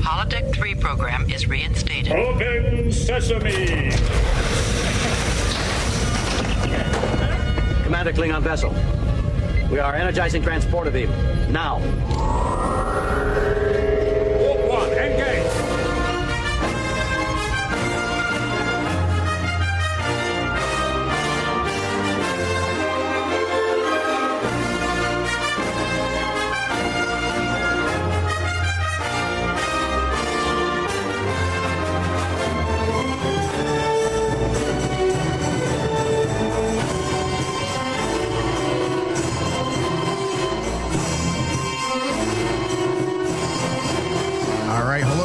Holodeck 3 program is reinstated. Open sesame! Commander Klingon vessel. We are energizing transporter beam. Now. Warp 1, engage!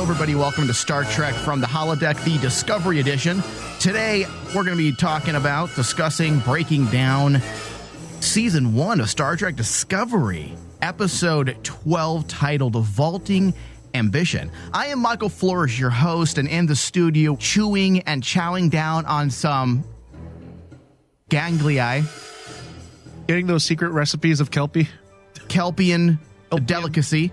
Everybody, welcome to Star Trek from the Holodeck, the Discovery Edition. Today, we're going to be discussing, breaking down Season 1 of Star Trek Discovery, Episode 12, titled Vaulting Ambition. I am Michael Flores, your host, and in the studio, chewing and chowing down on some gangliae. Getting those secret recipes of Kelpian delicacy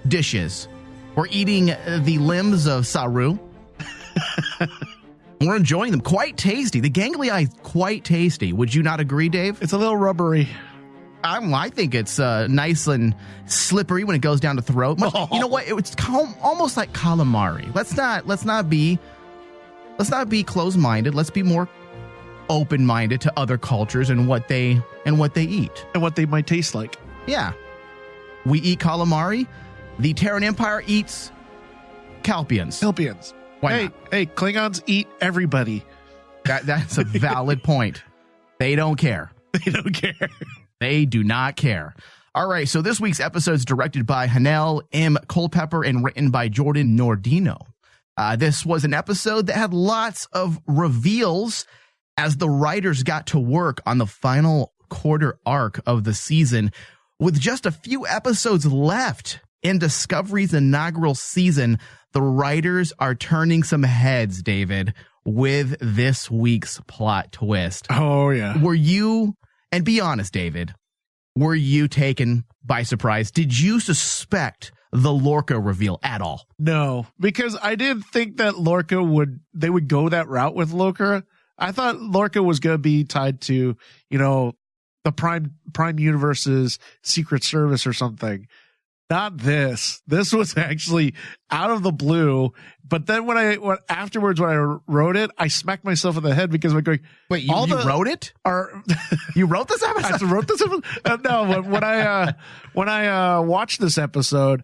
dishes. We're eating the limbs of Saru. We're enjoying them. Quite tasty. The gangliae, quite tasty. Would you not agree, Dave? It's a little rubbery. I think it's nice and slippery when it goes down the throat. You know what? It's almost like calamari. Let's not be closed-minded. Let's be more open-minded to other cultures and what they eat and what they might taste like. Yeah, we eat calamari. The Terran Empire eats Kelpians. Why not? Hey, Klingons eat everybody. That's a valid point. They don't care. They do not care. All right, so this week's episode is directed by Hanel M. Culpepper and written by Jordan Nordino. This was an episode that had lots of reveals as the writers got to work on the final quarter arc of the season. With just a few episodes left in Discovery's inaugural season, the writers are turning some heads, David, with this week's plot twist. Oh, yeah. Were you, and be honest, David, were you taken by surprise? Did you suspect the Lorca reveal at all? No, because I didn't think that they would go that route with Lorca. I thought Lorca was going to be tied to, the Prime Universe's Secret Service or something. Not this. This was actually out of the blue. But then afterwards when I wrote it, I smacked myself in the head because I'm going, wait, you wrote it? You wrote this episode? I wrote this episode? No, when I watched this episode,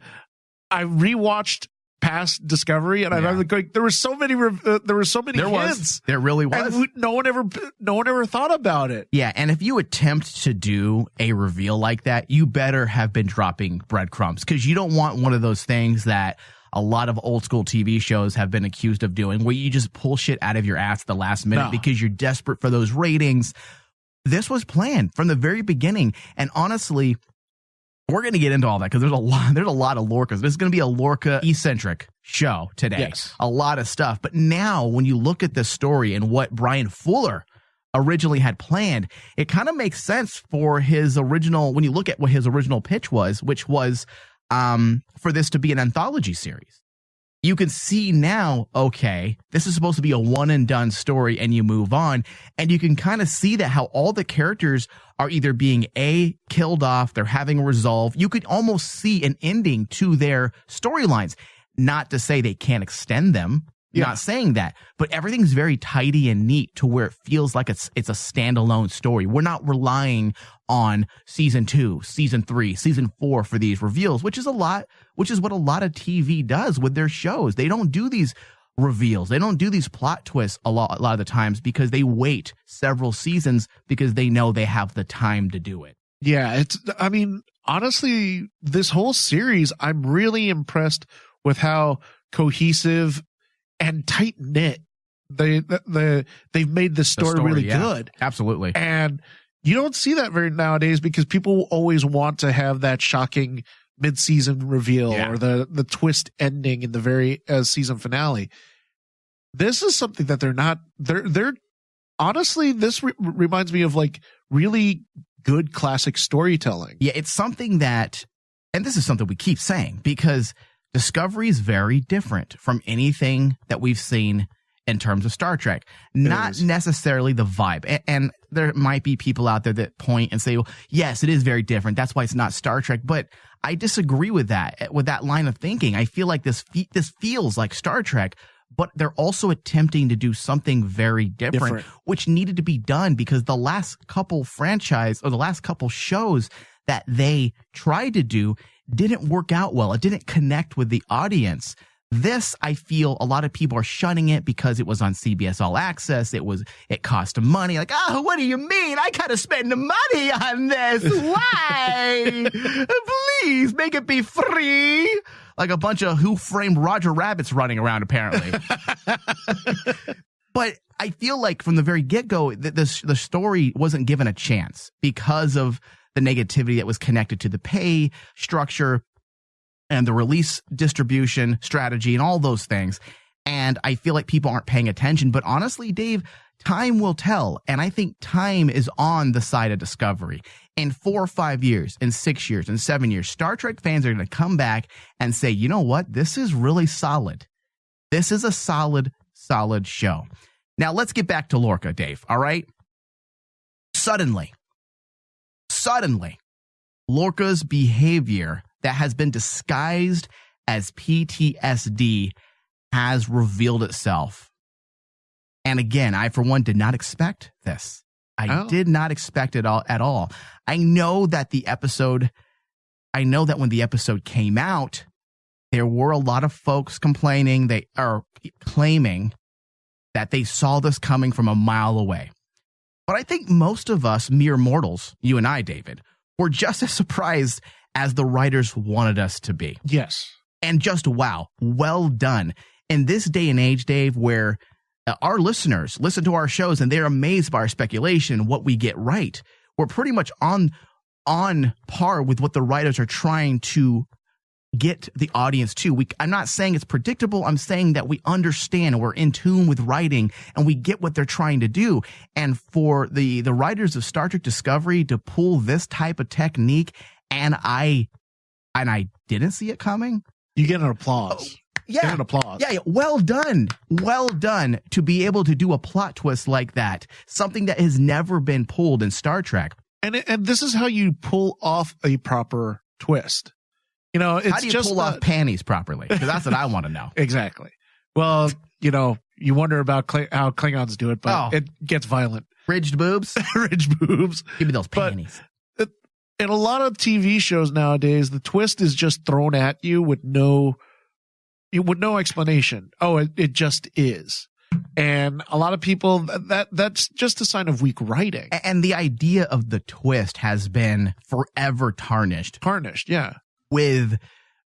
I rewatched past Discovery, and I was going, there were so many hints. There really was. And no one ever thought about it. Yeah, and if you attempt to do a reveal like that, you better have been dropping breadcrumbs, because you don't want one of those things that a lot of old school TV shows have been accused of doing, where you just pull shit out of your ass at the last minute because you're desperate for those ratings. This was planned from the very beginning, and honestly, we're going to get into all that because there's a lot of Lorcas. This is going to be a Lorca-eccentric show today. Yes. A lot of stuff. But now when you look at this story and what Brian Fuller originally had planned, it kind of makes sense for his original, when you look at what his original pitch was, which was for this to be an anthology series. You can see now, okay, this is supposed to be a one and done story and you move on. And you can kind of see that how all the characters are either being killed off, they're having a resolve. You could almost see an ending to their storylines. Not to say they can't extend them. Yeah. Not saying that, but everything's very tidy and neat to where it feels like it's a standalone story. We're not relying on season 2, season 3, season 4 for these reveals, which is what a lot of TV does with their shows. They don't do these reveals. They don't do these plot twists a lot of the times because they wait several seasons because they know they have the time to do it. Yeah, honestly, this whole series, I'm really impressed with how cohesive and tight knit they've made the story really good. Absolutely. And you don't see that very nowadays because people always want to have that shocking mid-season reveal or the twist ending in the very season finale. This is something that they're honestly, this reminds me of like really good classic storytelling. Yeah, it's something that, and this is something we keep saying, because Discovery is very different from anything that we've seen in terms of Star Trek. Not necessarily the vibe. And there might be people out there that point and say, well, yes, it is very different. That's why it's not Star Trek. But I disagree with that line of thinking. I feel like this feels like Star Trek, but they're also attempting to do something very different, which needed to be done because the last couple shows that they tried to do didn't work out well. It didn't connect with the audience. This, I feel a lot of people are shunning it because it was on CBS All Access. It cost money. Like, oh, what do you mean? I gotta spend the money on this. Why? Please make it be free. Like a bunch of Who Framed Roger Rabbits running around, apparently. But I feel like from the very get-go, the story wasn't given a chance because of the negativity that was connected to the pay structure and the release distribution strategy and all those things. And I feel like people aren't paying attention. But honestly, Dave, time will tell. And I think time is on the side of Discovery. In 4 or 5 years, in 6 years, in 7 years, Star Trek fans are going to come back and say, you know what? This is really solid. This is a solid show. Now, let's get back to Lorca, Dave. All right? Suddenly, Lorca's behavior that has been disguised as PTSD has revealed itself. And again, I, for one, did not expect this. I did not expect it at all. I know that when the episode came out, there were a lot of folks complaining, they are claiming that they saw this coming from a mile away. But I think most of us mere mortals, you and I, David, were just as surprised as the writers wanted us to be. Yes. And just, wow, well done. In this day and age, Dave, where our listeners listen to our shows and they're amazed by our speculation, what we get right, we're pretty much on par with what the writers are trying to get the audience to. I'm not saying it's predictable. I'm saying that we understand, we're in tune with writing, and we get what they're trying to do. And for the writers of Star Trek Discovery to pull this type of technique, and I didn't see it coming. You get an applause. Yeah. Get an applause. Yeah. Well done. Well done to be able to do a plot twist like that. Something that has never been pulled in Star Trek. And this is how you pull off a proper twist. You know, it's how do you just pull off panties properly? Because that's what I want to know. Exactly. Well, you wonder about how Klingons do it, but it gets violent. Ridged boobs? Ridged boobs. Give me those panties. But in a lot of TV shows nowadays, the twist is just thrown at you with no explanation. Oh, it just is. And a lot of people, that's just a sign of weak writing. And the idea of the twist has been forever tarnished. Yeah. With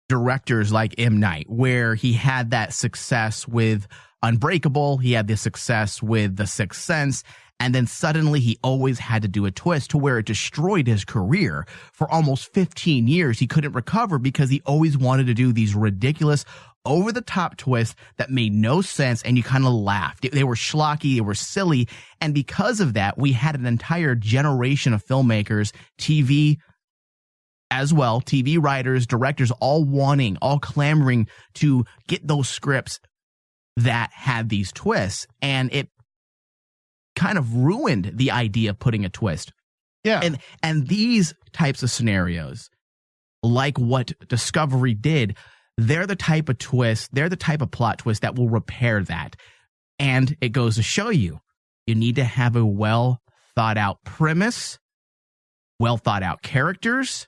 directors like M. Night, where he had that success with Unbreakable, he had the success with The Sixth Sense, and then suddenly he always had to do a twist to where it destroyed his career. For almost 15 years, he couldn't recover because he always wanted to do these ridiculous, over-the-top twists that made no sense, and you kind of laughed. They were schlocky, they were silly, and because of that, we had an entire generation of filmmakers, TV as well, TV writers, directors, all clamoring to get those scripts that had these twists. And it kind of ruined the idea of putting a twist. Yeah. And these types of scenarios, like what Discovery did, they're the type of twist, they're the type of plot twist that will repair that. And it goes to show you need to have a well thought out premise, well thought out characters,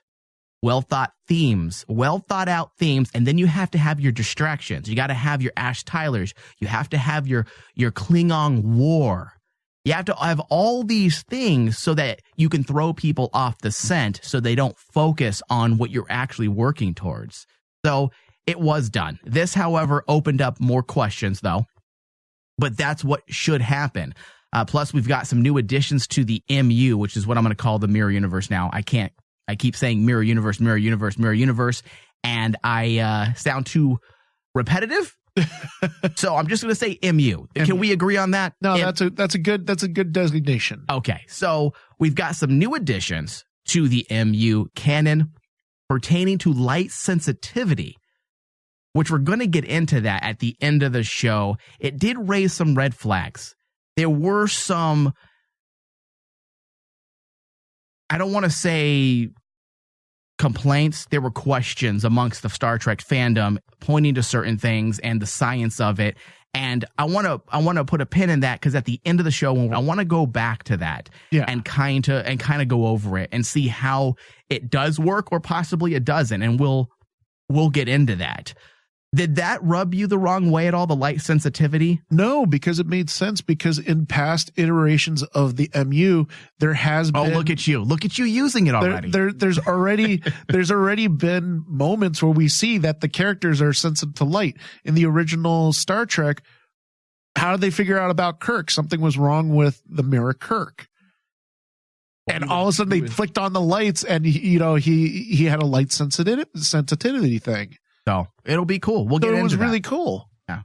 well thought out themes, and then you have to have your distractions. You got to have your Ash Tylers. You have to have your Klingon war. You have to have all these things so that you can throw people off the scent so they don't focus on what you're actually working towards. So it was done. This, however, opened up more questions, though. But that's what should happen. Plus, we've got some new additions to the MU, which is what I'm going to call the Mirror Universe now. I keep saying Mirror Universe, Mirror Universe, Mirror Universe, and I sound too repetitive. So I'm just going to say MU. Can we agree on that? No, that's a good designation. Okay, so we've got some new additions to the MU canon pertaining to light sensitivity. which we're going to get into that at the end of the show. It did raise some red flags. There were some, I don't want to say complaints, there were questions amongst the Star Trek fandom pointing to certain things and the science of it. And I want to put a pin in that, because at the end of the show, I want to go back to that and kind of go over it and see how it does work or possibly it doesn't. And we'll get into that. Did that rub you the wrong way at all, the light sensitivity? No, because it made sense, because in past iterations of the MU, there has been... Oh, look at you using it already. There's already been moments where we see that the characters are sensitive to light. In the original Star Trek, how did they figure out about Kirk? Something was wrong with the mirror Kirk. And all of a sudden they flicked on the lights, and he had a light sensitivity thing. So it'll be cool. We'll get into that. It was really cool. Yeah.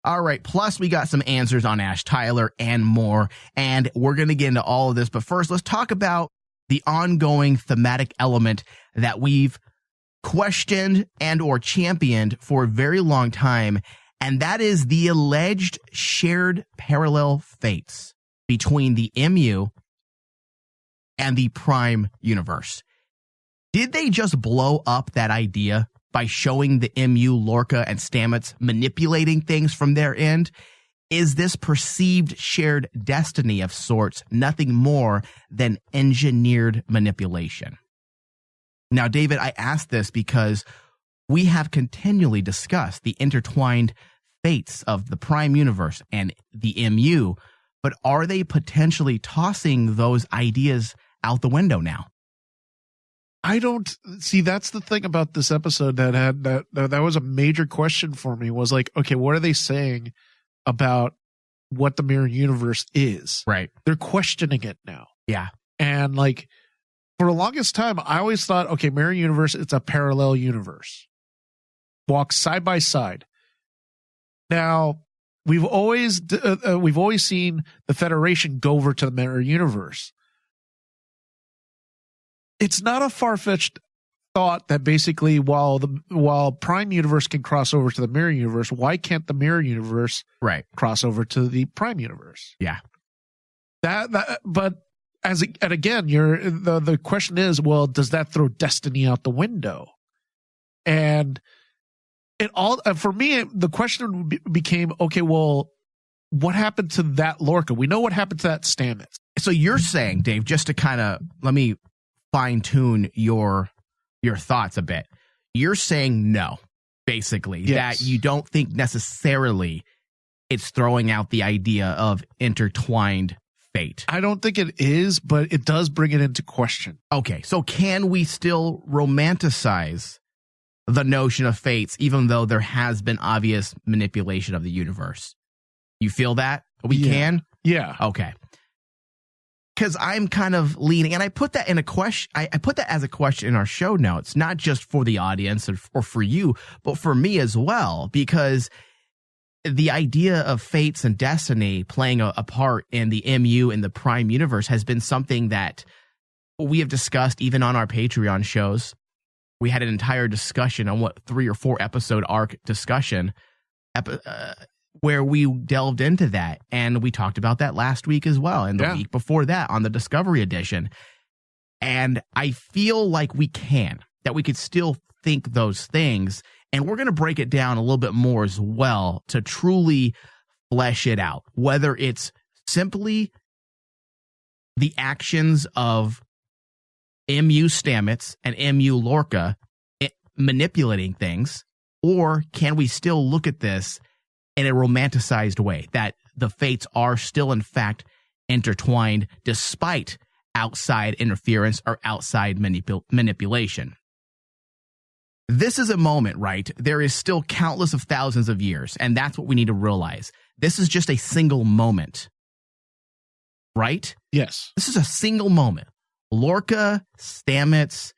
All right. Plus, we got some answers on Ash Tyler and more, and we're going to get into all of this. But first, let's talk about the ongoing thematic element that we've questioned and or championed for a very long time, and that is the alleged shared parallel fates between the MU and the Prime universe. Did they just blow up that idea by showing the MU, Lorca, and Stamets manipulating things from their end? Is this perceived shared destiny of sorts nothing more than engineered manipulation? Now, David, I ask this because we have continually discussed the intertwined fates of the Prime universe and the MU, but are they potentially tossing those ideas out the window now? I don't see. That's the thing about this episode that was a major question for me, was like, okay, what are they saying about what the mirror universe is? Right. They're questioning it now. Yeah. And like, for the longest time, I always thought, okay, mirror universe, it's a parallel universe. Walk side by side. Now, we've always seen the Federation go over to the mirror universe. It's not a far-fetched thought that basically while Prime universe can cross over to the mirror universe, why can't the mirror universe cross over to the Prime universe? Yeah. But again, the question is, well, does that throw destiny out the window? And it all, for me, the question became, okay, well, what happened to that Lorca? We know what happened to that Stamets. So you're saying, Dave, just to kind of let me fine-tune your thoughts a bit. You're saying no, basically, that you don't think necessarily it's throwing out the idea of intertwined fate. I don't think it is, but it does bring it into question. Okay, so can we still romanticize the notion of fates, even though there has been obvious manipulation of the universe? You feel that? We can? Yeah. Okay. Because I'm kind of leaning, and I put that in a question. I put that as a question in our show notes, not just for the audience or for you, but for me as well, because the idea of fates and destiny playing a part in the MU and the Prime universe has been something that we have discussed even on our Patreon shows. We had an entire discussion on 3 or 4 episode arc discussion where we delved into that, and we talked about that last week as well, and the week before that on the Discovery Edition. And I feel like we could still think those things, and we're going to break it down a little bit more as well to truly flesh it out, whether it's simply the actions of MU Stamets and MU Lorca manipulating things, or can we still look at this in a romanticized way, that the fates are still in fact intertwined despite outside interference or outside manipulation? This is a moment, right? There is still countless of thousands of years, and that's what we need to realize. This is just a single moment, right? Yes. This is a single moment. Lorca, Stamets,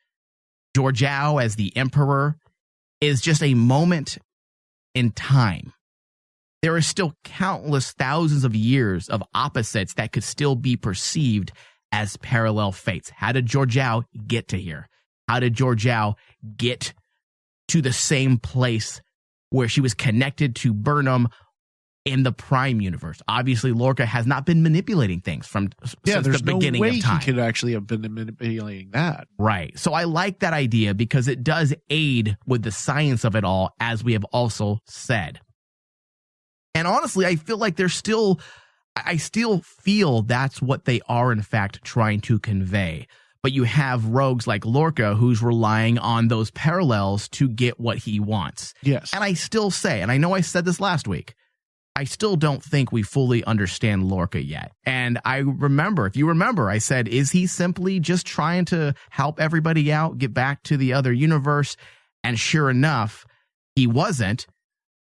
Georgiou as the Emperor is just a moment in time. There are still countless thousands of years of opposites that could still be perceived as parallel fates. How did Georgiou get to here? How did Georgiou get to the same place where she was connected to Burnham in the Prime universe. Obviously, Lorca has not been manipulating things since the beginning no way of time. He could actually have been manipulating that. Right. So I like that idea because it does aid with the science of it all, as we have also said. And honestly, I feel like I still feel that's what they are, in fact, trying to convey. But you have rogues like Lorca who's relying on those parallels to get what he wants. Yes. And I still say, and I know I said this last week, I still don't think we fully understand Lorca yet. And if you remember, I said, is he simply just trying to help everybody out, get back to the other universe? And sure enough, he wasn't.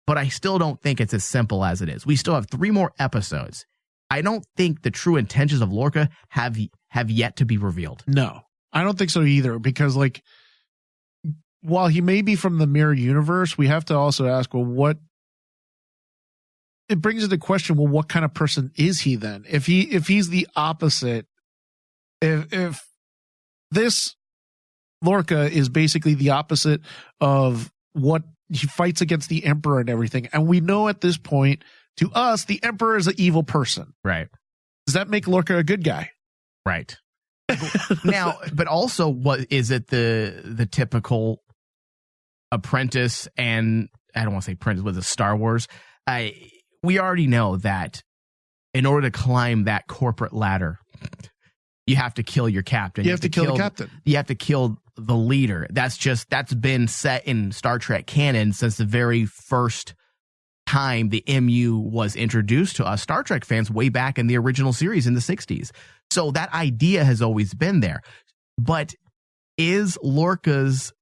But I still don't think it's as simple as it is. We still have 3 more episodes. I don't think the true intentions of Lorca have yet to be revealed. No, I don't think so either. Because, like, while he may be from the mirror universe, we have to also ask, well, it brings into question, well, what kind of person is he then? If he's the opposite, if this Lorca is basically the opposite of what he fights against the Emperor and everything, and we know at this point, to us, the Emperor is an evil person. Right. Does that make Lorca a good guy? Right. Now, but also, what is it the typical apprentice, and I don't want to say apprentice with a Star Wars. We already know that in order to climb that corporate ladder, you have to kill your captain. You have to kill the captain. You have to kill the leader. That's been set in Star Trek canon since the very first time the MU was introduced to us Star Trek fans way back in the original series in the 60s. So that idea has always been there. But is Lorca's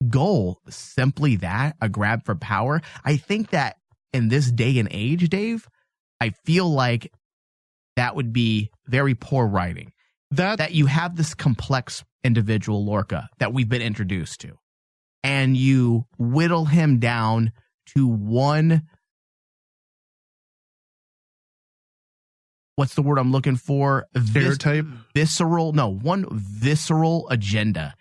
goal simply that, a grab for power? I think that in this day and age, Dave, I feel like that would be very poor writing. That you have this complex individual Lorca that we've been introduced to, and you whittle him down to one, what's the word I'm looking for? Stereotype? One visceral agenda.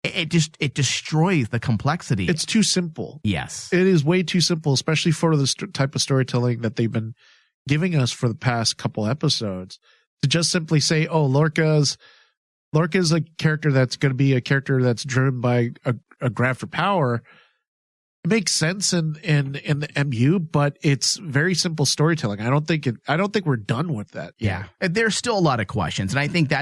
It destroys the complexity. It's too simple. Yes. It is way too simple, especially for the type of storytelling that they've been giving us for the past couple episodes. To just simply say, oh, Lorca's a character that's going to be a character that's driven by a grab for power. It makes sense in the MU, but it's very simple storytelling. I don't think we're done with that. Yeah. There's still a lot of questions. And I think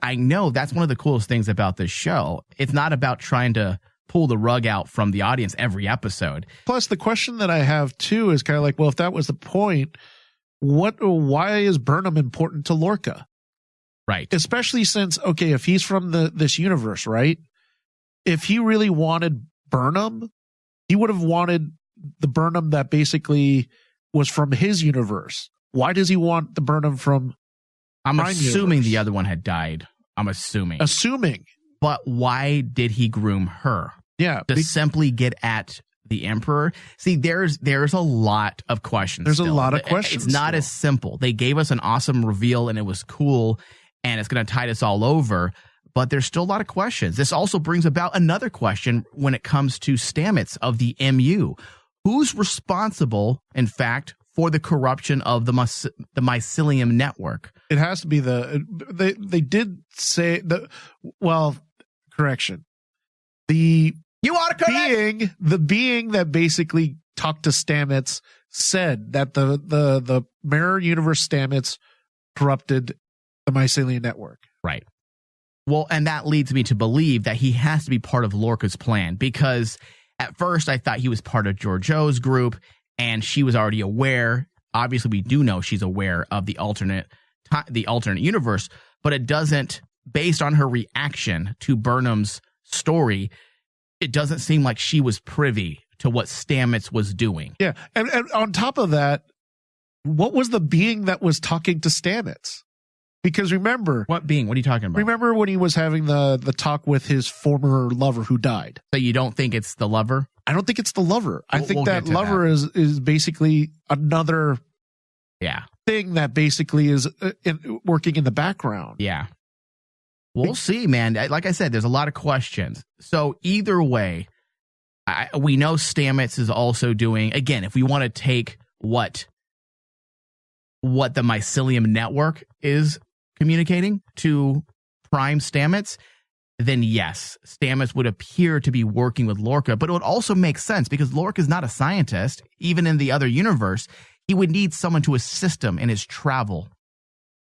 I know that's one of the coolest things about this show. It's not about trying to pull the rug out from the audience every episode. Plus, the question that I have too is kind of like, well, if that was the point, why is Burnham important to Lorca? Right. Especially since, okay, if he's from this universe, right? If he really wanted Burnham, he would have wanted the Burnham that basically was from his universe. Why does he want the Burnham from I'm Prime assuming universe? The other one had died. I'm assuming. But why did he groom her? Yeah. To simply get at the Emperor? See, there's a lot of questions. There's still. a lot of questions. It's not as simple. They gave us an awesome reveal and it was cool and it's going to tide us all over. But there's still a lot of questions. This also brings about another question when it comes to Stamets of the MU. Who's responsible, in fact, for the corruption of the mycelium network? It has to be they did say correction. The being that basically talked to Stamets said that the mirror universe Stamets corrupted the mycelium network. Right. Well, and that leads me to believe that he has to be part of Lorca's plan, because at first I thought he was part of Georgiou's group and she was already aware. Obviously, we do know she's aware of the alternate universe, but it doesn't, based on her reaction to Burnham's story, it doesn't seem like she was privy to what Stamets was doing. Yeah. And on top of that, what was the being that was talking to Stamets? Because remember... What being? What are you talking about? Remember when he was having the talk with his former lover who died? So you don't think it's the lover? I don't think it's the lover. I think that lover is basically another thing that basically is working in the background. Yeah. We'll see, man. Like I said, there's a lot of questions. So either way, We know Stamets is also doing, again, if we want to take what the mycelium network is communicating to Prime Stamets, then yes, Stamets would appear to be working with Lorca, but it would also make sense because Lorca is not a scientist. Even in the other universe, he would need someone to assist him in his travel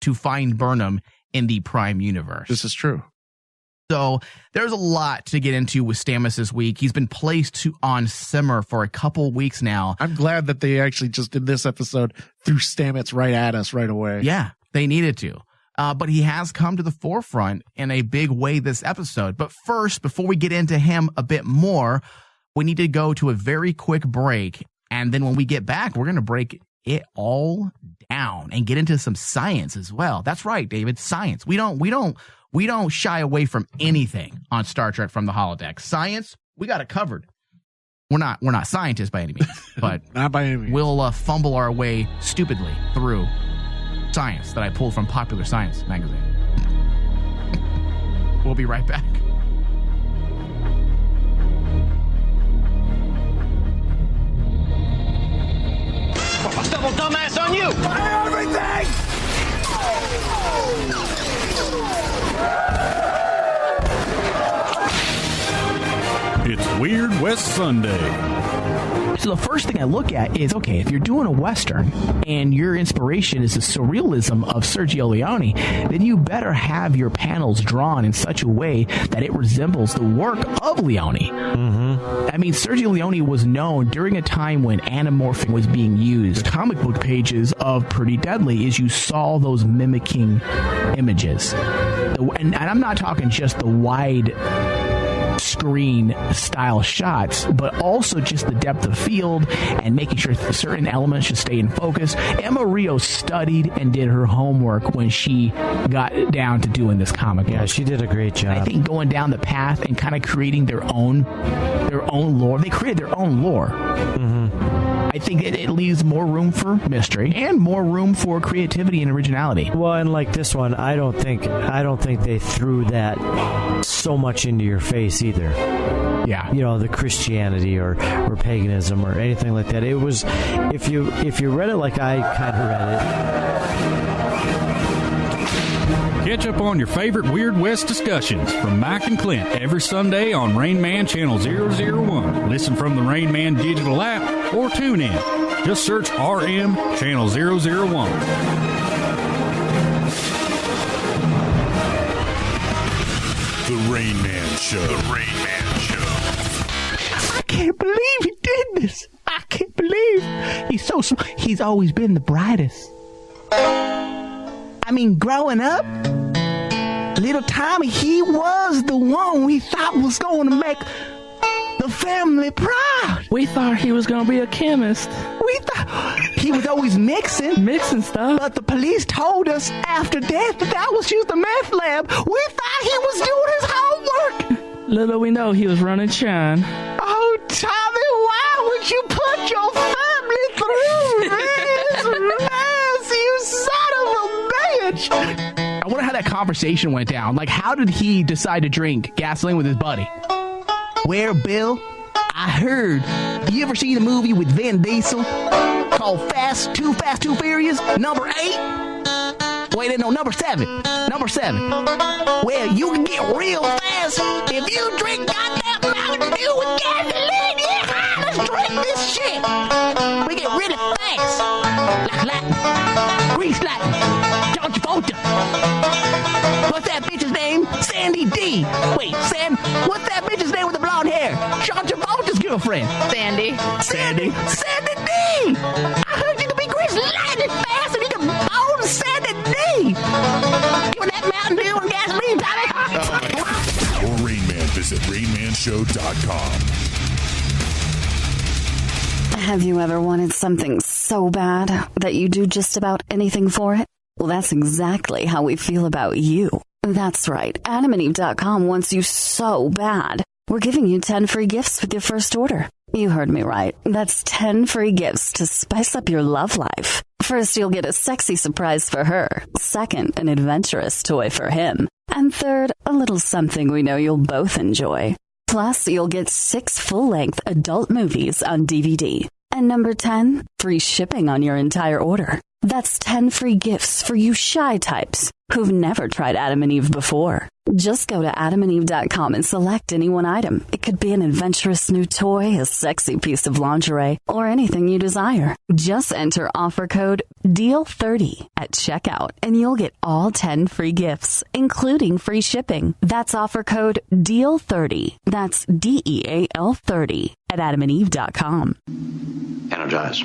to find Burnham in the Prime universe. This is true. So there's a lot to get into with Stamets this week. He's been placed on simmer for a couple weeks now. I'm glad that they actually just in this episode threw Stamets right at us right away. Yeah, they needed to. But he has come to the forefront in a big way this episode. But first, before we get into him a bit more, we need to go to a very quick break. And then when we get back, we're going to break it all down and get into some science as well. That's right, David, science. We don't shy away from anything on Star Trek from the Holodeck. Science, we got it covered. We're not scientists by any means, but not by any means. We'll fumble our way stupidly through science that I pulled from Popular Science magazine. We'll be right back. Double dumbass on you! Fire everything! It's Weird West Sunday. So the first thing I look at is, okay, if you're doing a Western and your inspiration is the surrealism of Sergio Leone, then you better have your panels drawn in such a way that it resembles the work of Leone. Mm-hmm. I mean, Sergio Leone was known during a time when anamorphic was being used. The comic book pages of Pretty Deadly is you saw those mimicking images. And I'm not talking just the wide screen style shots, but also just the depth of field and making sure certain elements should stay in focus. Emma Rio studied and did her homework when she got down to doing this comic. Yeah, she did a great job. I think going down the path and kind of creating their own lore. They created their own lore. Mm-hmm. I think it leaves more room for mystery and more room for creativity and originality. Well, and like this one, I don't think they threw that so much into your face either. Yeah, you know, the Christianity or paganism or anything like that. It was, if you read it like I kind of read it. Catch up on your favorite Weird West discussions from Mike and Clint every Sunday on Rain Man Channel 001. Listen from the Rain Man digital app or tune in. Just search RM Channel 001. The Rain Man Show. The Rain Man Show. I can't believe he did this. I can't believe he's so smart. He's always been the brightest. I mean, growing up, little Tommy, he was the one we thought was going to make the family proud. We thought he was going to be a chemist. We thought he was always mixing stuff. But the police told us after death that was just a meth lab. We thought he was doing his homework. Little we know he was running shine. Oh, Tommy, why would you put your family through this mess, you son of a bitch? I wonder how that conversation went down. Like, how did he decide to drink gasoline with his buddy? Well, Bill, I heard. You ever seen a movie with Vin Diesel called Too Fast, Too Furious, number 8? Wait, no, number 7. Number 7. Well, you can get real fast if you drink goddamn Mountain Dew with gasoline. Yeah, let's drink this shit. We get really fast. Like lightning. Grease lightning. John Travolta. What's that bitch's name? Sandy D. Wait, what's that bitch's name with the blonde hair? John Travolta's girlfriend. Sandy D. I heard you could be grease lightning fast and you can bone Sandy D. Give me that Mountain Dew and gasoline, Tommy. For Rain Man, visit RainManShow.com. Have you ever wanted something so bad that you do just about anything for it? Well, that's exactly how we feel about you. That's right. AdamandEve.com wants you so bad. We're giving you 10 free gifts with your first order. You heard me right. That's 10 free gifts to spice up your love life. First, you'll get a sexy surprise for her. Second, an adventurous toy for him. And third, a little something we know you'll both enjoy. Plus, you'll get 6 full-length adult movies on DVD. And number 10, free shipping on your entire order. That's 10 free gifts for you shy types who've never tried Adam and Eve before. Just go to adamandeve.com and select any one item. It could be an adventurous new toy, a sexy piece of lingerie, or anything you desire. Just enter offer code DEAL30 at checkout and you'll get all 10 free gifts, including free shipping. That's offer code DEAL30. That's DEAL 30 at adamandeve.com. Energize.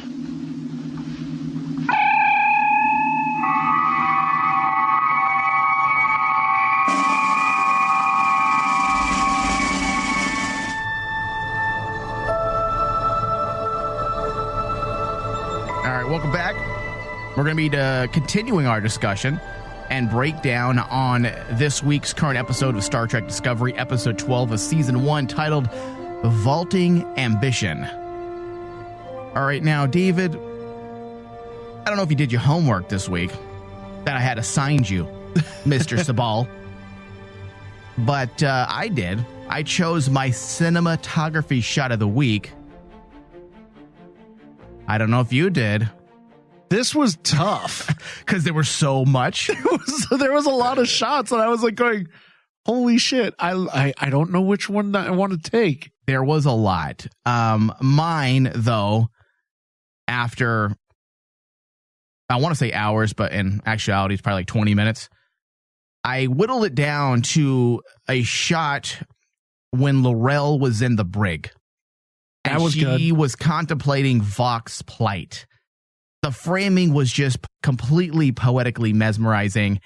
All right, welcome back. We're going to be continuing our discussion and breakdown on this week's current episode of Star Trek Discovery, episode 12 of season 1, titled Vaulting Ambition. All right, now, David, I don't know if you did your homework this week that I had assigned you, Mr. Sabal, but I did. I chose my cinematography shot of the week. I don't know if you did. This was tough because there was so much. There was a lot of shots, and I was like going, "Holy shit!" I don't know which one I want to take. There was a lot. Mine, though, after I want to say hours, but in actuality, it's probably like 20 minutes. I whittled it down to a shot when Laurel was in the brig. That was good. She was contemplating Vox's plight. The framing was just completely poetically mesmerizing,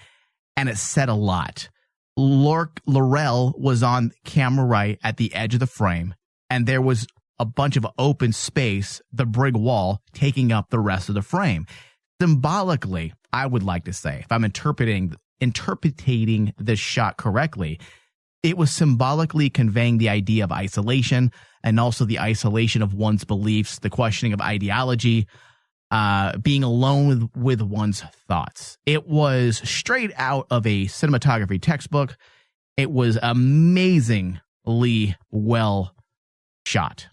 and it said a lot. Laurel was on camera right at the edge of the frame, and there was a bunch of open space, the brig wall, taking up the rest of the frame. Symbolically, I would like to say, if I'm interpreting this shot correctly, it was symbolically conveying the idea of isolation and also the isolation of one's beliefs, the questioning of ideology, being alone with one's thoughts. It was straight out of a cinematography textbook. It was amazingly well shot.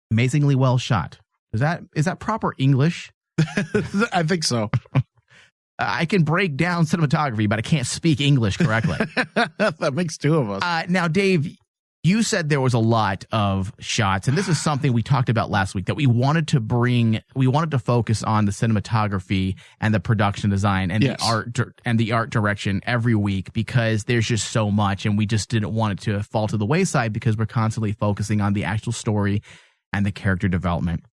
Amazingly well shot. Is that proper English? I think so. I can break down cinematography, but I can't speak English correctly. That makes two of us. Now, Dave, you said there was a lot of shots, and this is something we talked about last week, that we wanted to focus on the cinematography and the production design and the art direction every week, because there's just so much, and we just didn't want it to fall to the wayside because we're constantly focusing on the actual story and the character development.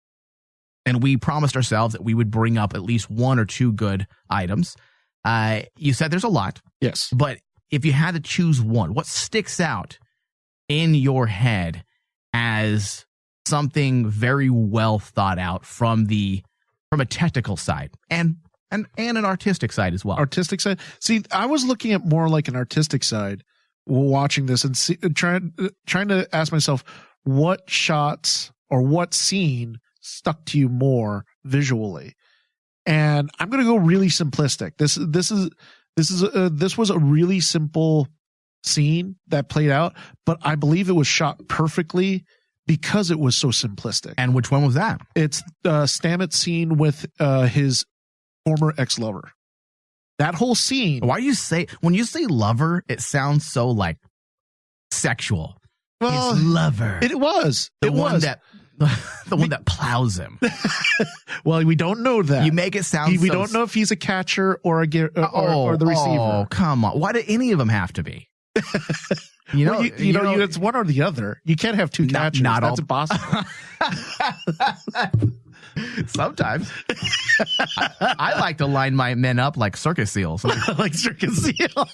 And we promised ourselves that we would bring up at least one or two good items. You said there's a lot. Yes. But if you had to choose one, what sticks out in your head as something very well thought out from a technical side and an artistic side as well? Artistic side. See, I was looking at more like an artistic side watching this and trying to ask myself what shots or what scene stuck to you more visually. And I'm going to go really simplistic. This was a really simple scene that played out, but I believe it was shot perfectly because it was so simplistic. And which one was that? It's Stamets scene with his former ex-lover. That whole scene. When you say lover, it sounds so like sexual. Well, his lover. It was. The one that plows him. Well, we don't know that. You make it sound. We don't know if he's a catcher or or the receiver. Oh, come on! Why do any of them have to be? It's one or the other. You can't have two catchers. That's impossible. Sometimes I like to line my men up like circus seals. Like circus seal.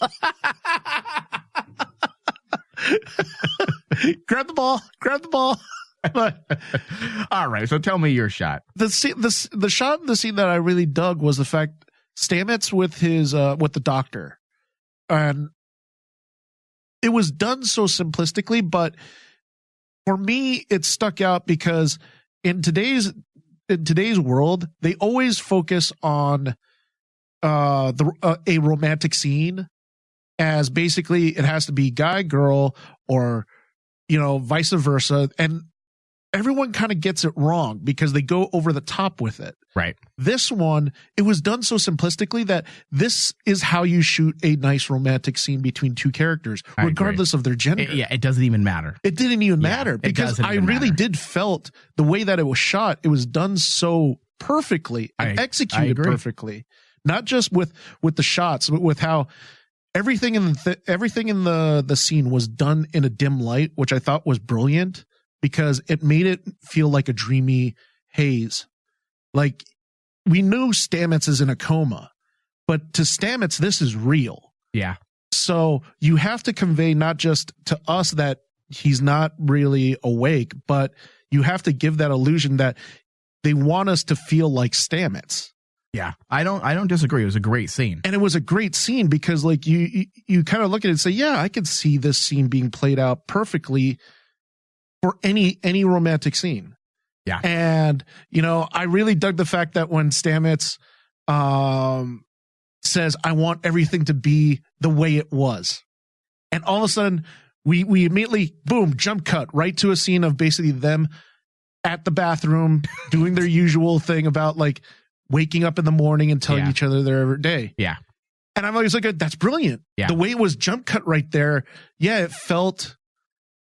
Grab the ball. All right, so tell me your shot. The shot in the scene that I really dug was the fact Stamets with his with the doctor, and it was done so simplistically, but for me it stuck out because in today's world they always focus on a romantic scene as basically it has to be guy girl or vice versa. And everyone kind of gets it wrong because they go over the top with it. Right. This one, it was done so simplistically that this is how you shoot a nice romantic scene between two characters, regardless of their gender. It doesn't even matter. It didn't even matter because I really did felt the way that it was shot, it was done so perfectly and executed perfectly. Not just with the shots, but with how everything in the scene was done in a dim light, which I thought was brilliant because it made it feel like a dreamy haze. Like, we knew Stamets is in a coma, but to Stamets, this is real. Yeah. So you have to convey not just to us that he's not really awake, but you have to give that illusion that they want us to feel like Stamets. Yeah, I don't disagree. It was a great scene. And it was a great scene because like you kind of look at it and say, yeah, I could see this scene being played out perfectly for any romantic scene. Yeah. And, I really dug the fact that when Stamets says, I want everything to be the way it was. And all of a sudden we immediately, boom, jump cut right to a scene of basically them at the bathroom doing their usual thing about like waking up in the morning and telling each other their every day. Yeah. And I'm always like, that's brilliant. Yeah. The way it was jump cut right there. Yeah. It felt,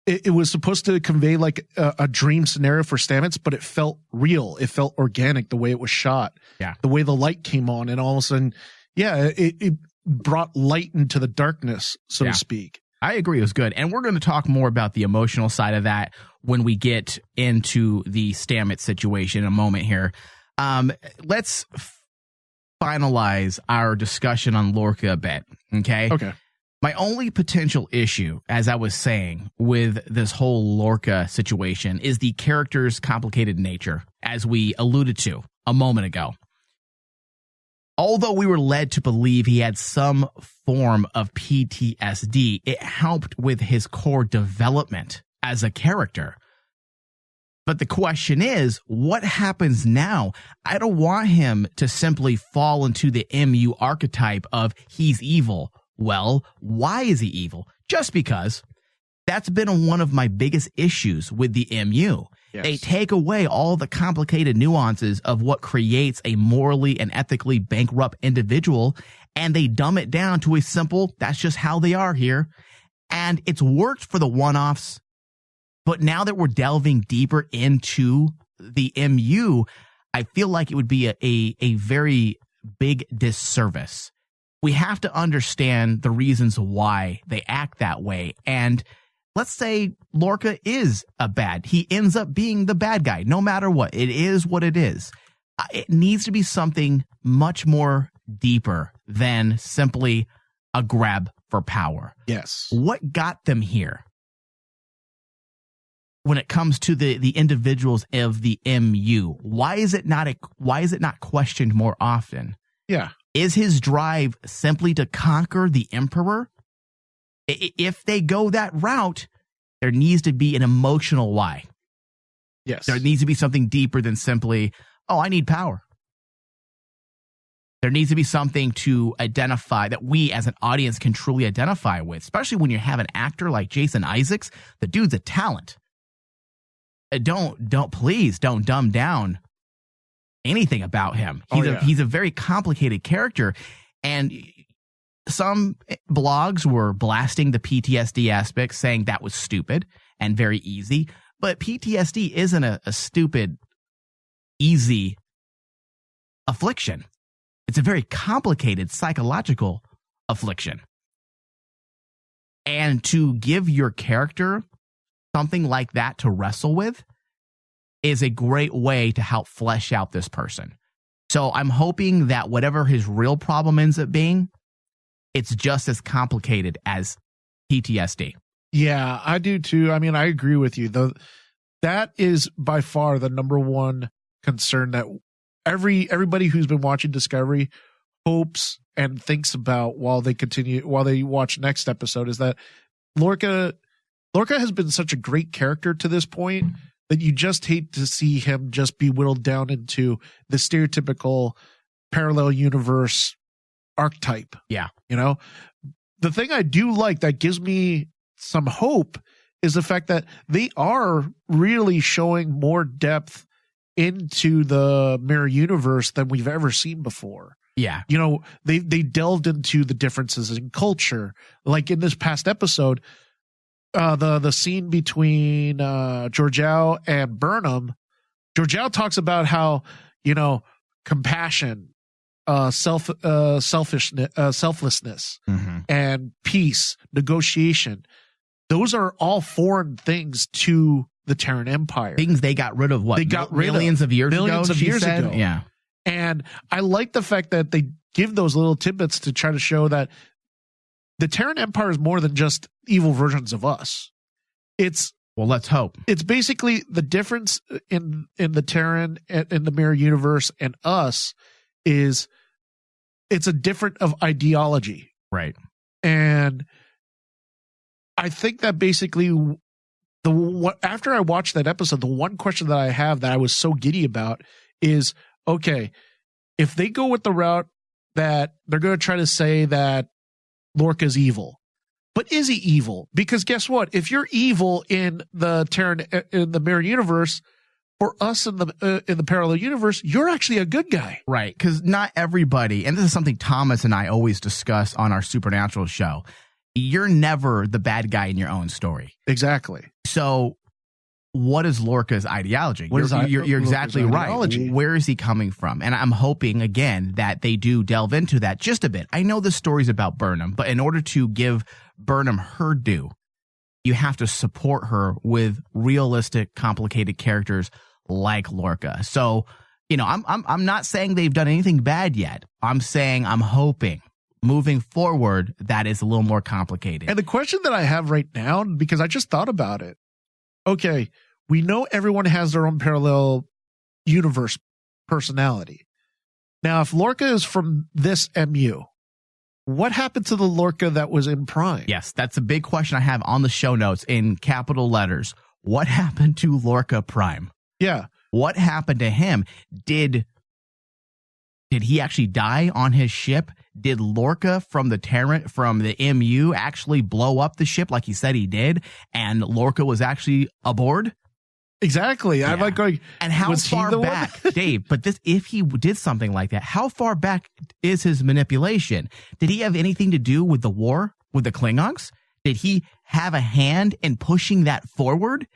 it was supposed to convey like a dream scenario for Stamets, but it felt real. It felt organic the way it was shot. Yeah. The way the light came on and all of a sudden, it brought light into the darkness, so to speak. I agree. It was good. And we're going to talk more about the emotional side of that when we get into the Stamets situation in a moment here. Let's finalize our discussion on Lorca a bit. Okay. My only potential issue, as I was saying, with this whole Lorca situation is the character's complicated nature, as we alluded to a moment ago. Although we were led to believe he had some form of PTSD, it helped with his core development as a character. But the question is, what happens now? I don't want him to simply fall into the MU archetype of he's evil. Well, why is he evil? Just because. That's been one of my biggest issues with the MU. Yes. They take away all the complicated nuances of what creates a morally and ethically bankrupt individual, and they dumb it down to a simple, that's just how they are here. And it's worked for the one-offs, but now that we're delving deeper into the MU, I feel like it would be a very big disservice. We have to understand the reasons why they act that way. And let's say Lorca is he ends up being the bad guy, no matter what. It is what it is. It needs to be something much more deeper than simply a grab for power. Yes. What got them here? When it comes to the individuals of the MU, why is it not questioned more often? Yeah. Is his drive simply to conquer the Emperor? If they go that route, there needs to be an emotional why. Yes. There needs to be something deeper than simply, I need power. There needs to be something to identify that we as an audience can truly identify with, especially when you have an actor like Jason Isaacs. The dude's a talent. Please don't dumb down anything about him. He's a very complicated character, and some blogs were blasting the PTSD aspect, saying that was stupid and very easy. But PTSD isn't a stupid, easy affliction. It's a very complicated psychological affliction. And to give your character something like that to wrestle with is a great way to help flesh out this person. So I'm hoping that whatever his real problem ends up being, it's just as complicated as PTSD. Yeah, I do too. I mean, I agree with you. That is by far the number one concern that everybody who's been watching Discovery hopes and thinks about while they watch next episode, is that Lorca has been such a great character to this point that you just hate to see him just be whittled down into the stereotypical parallel universe archetype. Yeah. The thing I do like that gives me some hope is the fact that they are really showing more depth into the mirror universe than we've ever seen before. Yeah. You know, they delved into the differences in culture. Like in this past episode, the scene between Georgiou and Burnham, Georgiou talks about how, you know, compassion, selflessness, and peace, negotiation. Those are all foreign things to the Terran Empire. Things they got rid of what? They got rid millions of years ago. Yeah. And I like the fact that they give those little tidbits to try to show that the Terran Empire is more than just evil versions of us. Well, let's hope. It's basically the difference in the Terran, in the mirror universe, and us is it's a different of ideology. Right. And I think that basically after I watched that episode, the one question that I have that I was so giddy about is, okay, if they go with the route that they're going to try to say that Lorca's evil, but is he evil? Because guess what? If you're evil in the mirror universe, for us in the parallel universe, you're actually a good guy. Right. Because not everybody, and this is something Thomas and I always discuss on our Supernatural show, you're never the bad guy in your own story. Exactly. So what is Lorca's ideology? You're exactly right. Where is he coming from? And I'm hoping, again, that they do delve into that just a bit. I know the story's about Burnham, but in order to give Burnham her due, you have to support her with realistic, complicated characters like Lorca. So, you know, I'm not saying they've done anything bad yet. I'm saying I'm hoping moving forward that is a little more complicated. And the question that I have right now, because I just thought about it. Okay, we know everyone has their own parallel universe personality. Now, if Lorca is from this MU, what happened to the Lorca that was in Prime? Yes, that's a big question I have on the show notes in capital letters. What happened to Lorca Prime? Yeah. What happened to him? Did he actually die on his ship? Did Lorca from the MU actually blow up the ship like he said he did? And Lorca was actually aboard? Exactly. Yeah. I'm like going, and how far back, Dave, but if he did something like that, how far back is his manipulation? Did he have anything to do with the war with the Klingons? Did he have a hand in pushing that forward?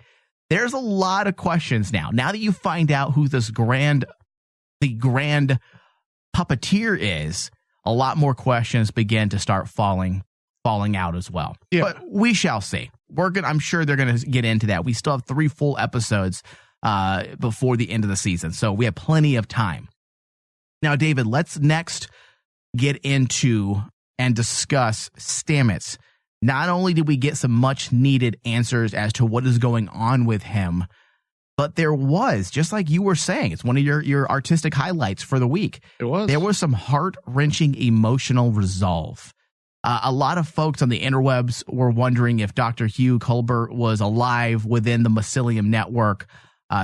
There's a lot of questions now. Now that you find out who the grand puppeteer is, a lot more questions begin to start falling out as well. Yeah. But we shall see. I'm sure they're going to get into that. We still have 3 full episodes before the end of the season, so we have plenty of time. Now, David, let's next get into and discuss Stamets. Not only did we get some much needed answers as to what is going on with him, but there was, just like you were saying, it's one of your artistic highlights for the week. It was. There was some heart-wrenching emotional resolve. A lot of folks on the interwebs were wondering if Dr. Hugh Colbert was alive within the mycelium network,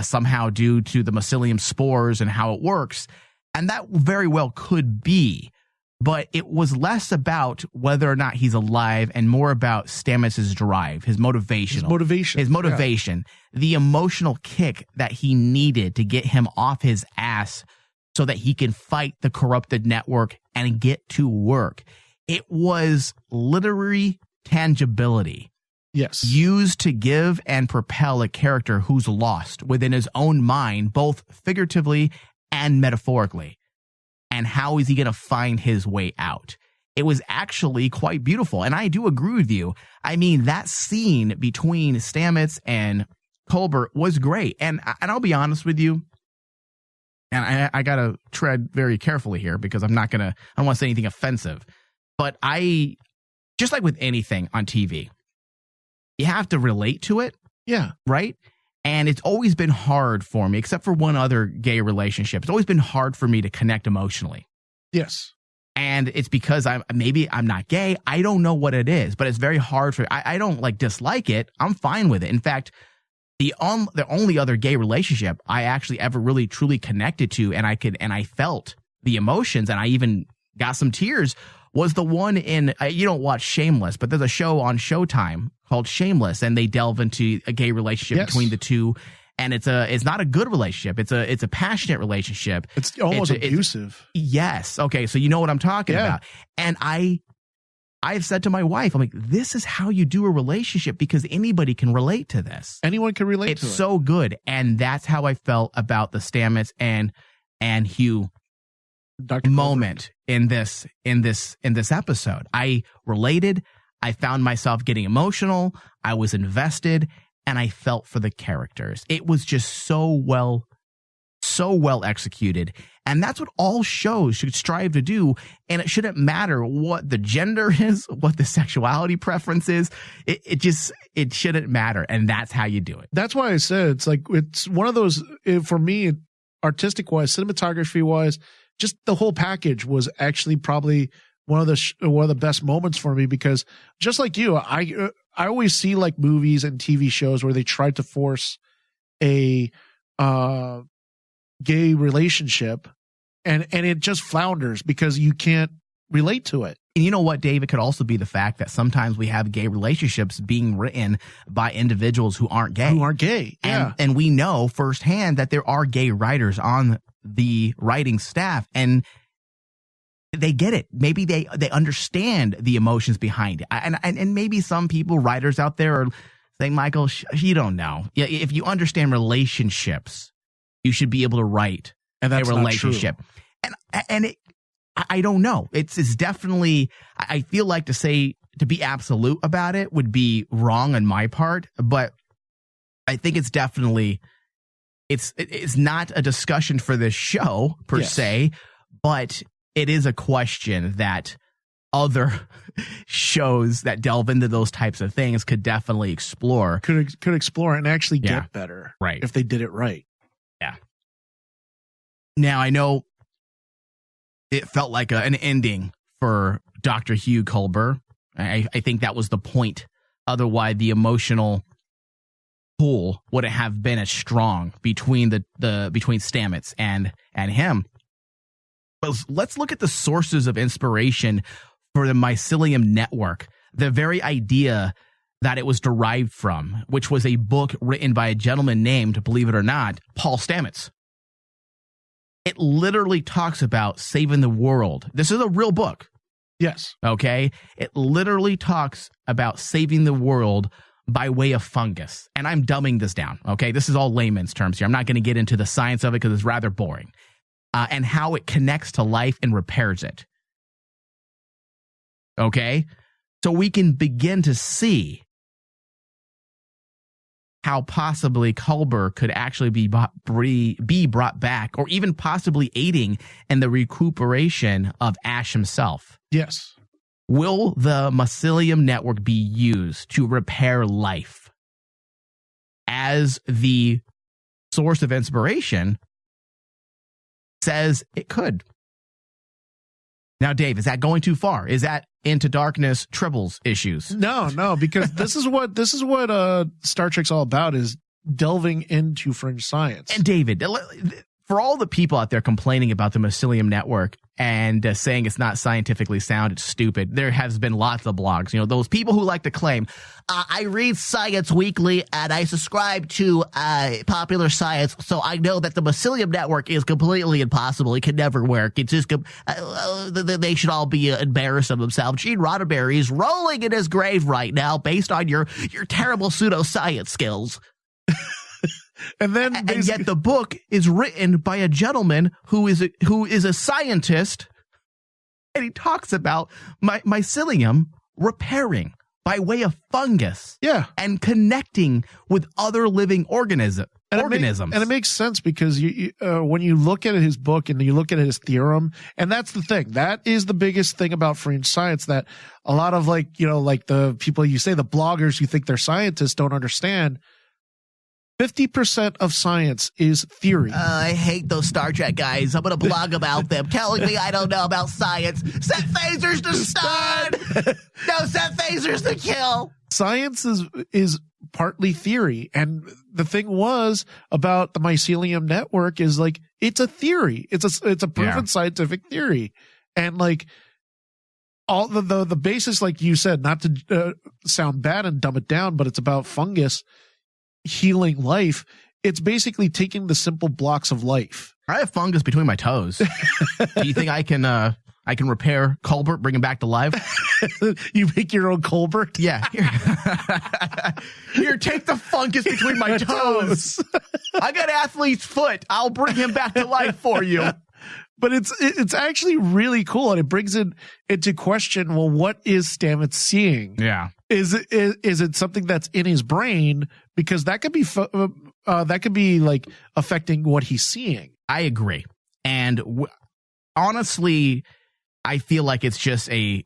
somehow due to the mycelium spores and how it works. And that very well could be. But it was less about whether or not he's alive and more about Stamets' drive, his motivation, the emotional kick that he needed to get him off his ass so that he can fight the corrupted network and get to work. It was literary tangibility. Yes. Used to give and propel a character who's lost within his own mind, both figuratively and metaphorically. And how is he going to find his way out? It was actually quite beautiful. And I do agree with you. I mean, that scene between Stamets and Colbert was great. And I'll be honest with you. And I got to tread very carefully here because I don't want to say anything offensive. But just like with anything on TV, you have to relate to it. Yeah. Right? And it's always been hard for me, except for one other gay relationship. It's always been hard for me to connect emotionally. Yes. And it's because I'm not gay. I don't know what it is, but it's very hard for I don't dislike it. I'm fine with it. In fact, the only other gay relationship I actually ever really truly connected to and I felt the emotions and I even got some tears was the one in, you don't watch Shameless, but there's a show on Showtime called Shameless, and they delve into a gay relationship between the two. And it's not a good relationship. It's a passionate relationship. It's almost abusive. Yes. Okay. So you know what I'm talking about. And I've said to my wife, I'm like, this is how you do a relationship, because anybody can relate to this. Anyone can relate to it. It's so good. And that's how I felt about the Stamets and Hugh moment in this episode. I related. I found myself getting emotional. I was invested, and I felt for the characters. It was just so well executed. And that's what all shows should strive to do. And it shouldn't matter what the gender is, what the sexuality preference is. It shouldn't matter. And that's how you do it. That's why I said it's one of those, for me, artistic wise, cinematography wise, just the whole package was actually probably one of the best moments for me, because just like you, I always see like movies and TV shows where they try to force a gay relationship, and it just flounders because you can't relate to it. And you know what, Dave? It could also be the fact that sometimes we have gay relationships being written by individuals who aren't gay. Yeah. And we know firsthand that there are gay writers on the writing staff, and they get it. Maybe they understand the emotions behind it. And maybe some people, writers out there, are saying, Michael, you don't know. If you understand relationships, you should be able to write a relationship. And I don't know. It's definitely, I feel like to be absolute about it would be wrong on my part, but I think it's definitely, it's not a discussion for this show per se, but it is a question that other shows that delve into those types of things could definitely explore. Could explore and actually get better. Right. If they did it right. Yeah. Now, I know it felt like an ending for Dr. Hugh Culber. I think that was the point. Otherwise, the emotional pull wouldn't have been as strong between between Stamets and him. But let's look at the sources of inspiration for the Mycelium Network, the very idea that it was derived from, which was a book written by a gentleman named, believe it or not, Paul Stamets. It literally talks about saving the world. This is a real book. Yes. Okay? It literally talks about saving the world by way of fungus. And I'm dumbing this down, okay? This is all layman's terms here. I'm not going to get into the science of it because it's rather boring. And how it connects to life and repairs it. Okay? So we can begin to see how possibly Culber could actually be brought back, or even possibly aiding in the recuperation of Ash himself. Yes. Will the Mycelium Network be used to repair life? As the source of inspiration says it could. Now, Dave, is that going too far? Is that Into Darkness Tribbles issues? No, because this is what Star Trek's all about, is delving into fringe science. And David, for all the people out there complaining about the Mycelium Network and saying it's not scientifically sound, it's stupid, there has been lots of blogs. You know, those people who like to claim, I read Science Weekly and I subscribe to Popular Science, so I know that the Mycelium Network is completely impossible. It can never work. It's just they should all be embarrassed of themselves. Gene Roddenberry is rolling in his grave right now based on your terrible pseudoscience skills. And yet the book is written by a gentleman who is a scientist, and he talks about mycelium repairing by way of fungus, and connecting with other living organisms. And it makes sense because you when you look at his book and you look at his theorem, and that's the thing. That is the biggest thing about fringe science that a lot of like the people you say, the bloggers who think they're scientists, don't understand. 50% of science is theory. I hate those Star Trek guys. I'm going to blog about them, telling me I don't know about science. Set phasers to stun! No, set phasers to kill! Science is partly theory. And the thing was about the Mycelium Network is like, it's a theory. It's a proven scientific theory. And like, all the basis, like you said, not to sound bad and dumb it down, but it's about fungus healing life. It's basically taking the simple blocks of life. I have fungus between my toes. Do you think I can repair Colbert, bring him back to life? You make your own Colbert? Yeah. Here, take the fungus between my toes. I got athlete's foot. I'll bring him back to life for you. But it's actually really cool, and it brings it into question. Well, what is Stamets seeing? Yeah, is it something that's in his brain? Because that could be like affecting what he's seeing. I agree, and honestly, I feel like it's just a